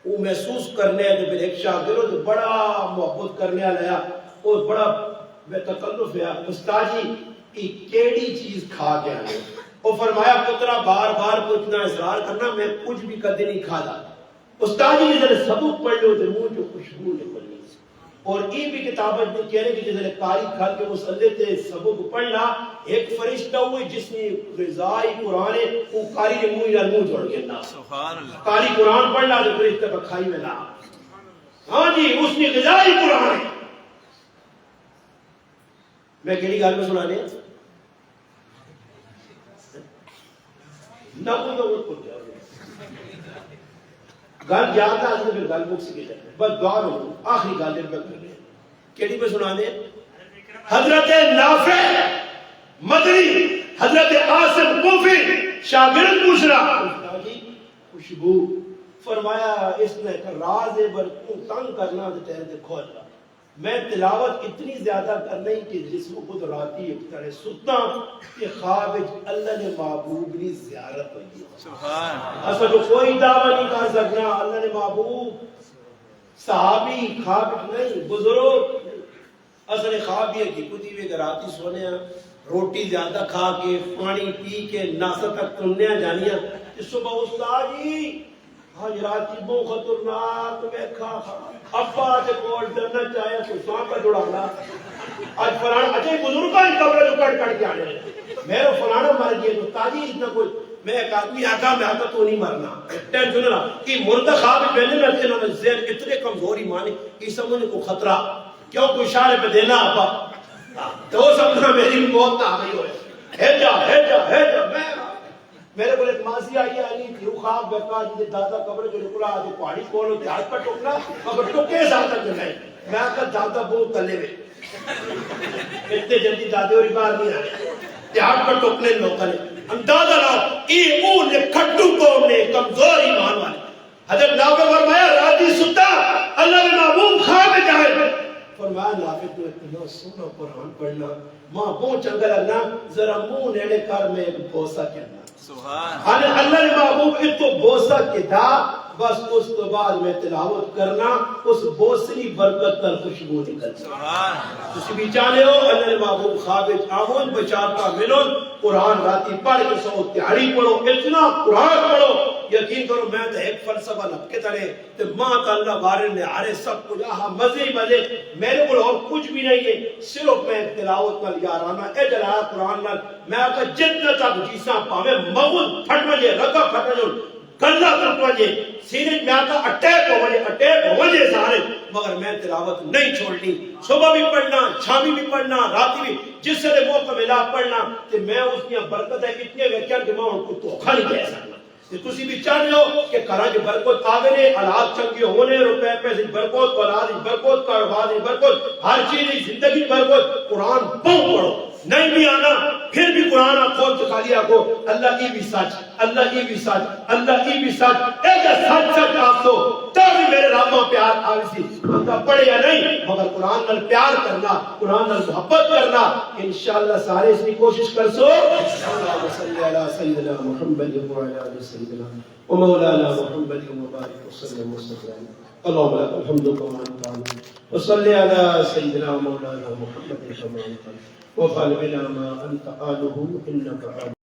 وہ محسوس کرنے ہے جو پھر ایک شاگرد بڑا محبت کرنے آیا اور بڑا بے تکلف ہے استاد جی کیڑی چیز کھا کے آئے اور فرمایا پترا بار بار پوچھنا اصرار کرنا میں کچھ بھی کدے نہیں کھادا استاد جی نے سبق پڑھ لو تو منہ جو خوشبو نکلنی اور یہ بھی کتابت میں کہہ رہے کہ جس نے قاری کھل کے مسلے تے سبق پڑھنا ایک فرشتہ ہوئے جس نے غذائی قرآن وہ قاری کے منہ جوڑ کے نا سبحان اللہ قاری قرآن پڑھنا تو فرشتہ بکھائی میں نا ہاں جی اس نے غذائی قرآن ہے میں کہنی گال میں سنانے نہ کوئی گل یاد آ جائے پھر گل مک سکے جائے بس دعا میں آخری گل میں کر رہے ہیں کیڑی پہ سنا دے حضرت نافع مدنی حضرت عاصم کوفی شاگرد پوچھ رہا خوشبو فرمایا اس نے ایک راز ہے برکوں تنگ کرنا تو تیرے دے کھول رہا میں تلاوت اتنی زیادہ کرنا ہی کہ جسم خود راتی ایک طرح ستا کہ خواب اللہ نے محبوب نے زیارت ہوئی سبحان اصلا جو کوئی دعویٰ نہیں کر سکنا اللہ نے محبوب صحابی خواب نہیں بزرگ اصل خواب یہ کہ کچھ بھی اگر راتی سونے روٹی زیادہ کھا کے پانی پی کے ناسا تک تنیا جانیا کہ صبح استاد جی حضرات کی بہت خطرناک میں کھا ابا سے کول ڈرنا چاہیا تو ساں کا جڑانا آج فلانا اچھے بزرگاں ہی قبر جو کٹ کے آنے میرے فلانا مر گئے تو تاجی اتنا کوئی میں ایک آدمی آقا میں آتا تو نہیں مرنا ٹائم سننا کہ مردہ خواب پہنے میں رکھتے نا ذہن اتنے کمزوری مانی کہ سمجھنے کو خطرہ کیوں کوئی اشارے پہ دینا ابا تو سمجھنا میری بھی موت نہ آ گئی ہوئے ہے جا میرے کو ایک ماضی آئی آئی تھی وہ خواب بیکا جی دادا قبر جو نکلا آج پہاڑی کولو تیار پر ٹوکنا قبر ٹوکے ساتھ تک جنائی میں آقا دادا بہت تلے میں اتنے جلدی دادے اور بار نہیں آئے تیار پر ٹوکنے لوگا نے اندازہ لاؤ ای اون نے کھٹو قوم نے کمزور ایمان والے حضرت نافع فرمایا راتی ستا اللہ نے محبوب خواب جائے فرمایا نافع تو اتنا سونا قرآن پڑھنا ماں بہت چنگا لگنا ذرا منہ نیڑے کر میں ایک بوسہ کہنا سبحان اللہ نے محبوب اتو بوسہ کے دا بس اس تو بعد میں تلاوت کرنا اس بوسری برکت تر خوشبو نکل سبحان تسی بھی چاہنے ہو اللہ نے محبوب خوابج آمون بچاتا ملون قرآن راتی پڑھ کے سو تیاری پڑھو اتنا قرآن پڑھو یقین کرو میں تو ایک فلسفہ لگ کے تڑے تو ماں کا اللہ بارے نے آرے سب کچھ آہا مزے ہی مزے میرے کو اور کچھ بھی نہیں ہے صرف میں تلاوت نال یارانا اے جلا قرآن نال میں آکا جتنا تک جیسا پاوے مغل پھٹ مجھے رکا پھٹ مجھے گلہ تک مجھے سینے میں آکا اٹیک ہو مجھے سارے مگر میں تلاوت نہیں چھوڑنی صبح بھی پڑھنا شامی بھی پڑھنا راتی بھی جس سے موقع ملا پڑھنا کہ میں اس کی برکت ہے اتنے ویکیان کہ میں ان کو دھوکہ نہیں کہہ سکتا کہ تسی بھی چاہتے ہو کہ کراں کی برکت آوے نے حالات چنگے ہونے روپے پیسے برکت اولاد برکت کاروبار برکت ہر چیز زندگی برکت قرآن بہت پڑھو نہیں بھی آنا پھر بھی قرآن کھول کے خالی آکو اللہ کی بھی سچ اللہ کی بھی سچ اللہ کی بھی سچ ایک سچ سچ آپ تو تب میرے رابطہ پیار آوے سی ہم پڑھے یا نہیں مگر قرآن نال پیار کرنا قرآن نال محبت کرنا انشاءاللہ سارے اس کی کوشش کر سو اللہم صلی علی سیدنا محمد وعلی آل سیدنا ومولانا محمد وبارک وسلم وسلم اللہم لک الحمد کما انت وصلی علی سیدنا مولانا محمد وفعل بنا ما انت آلہ انک آلہ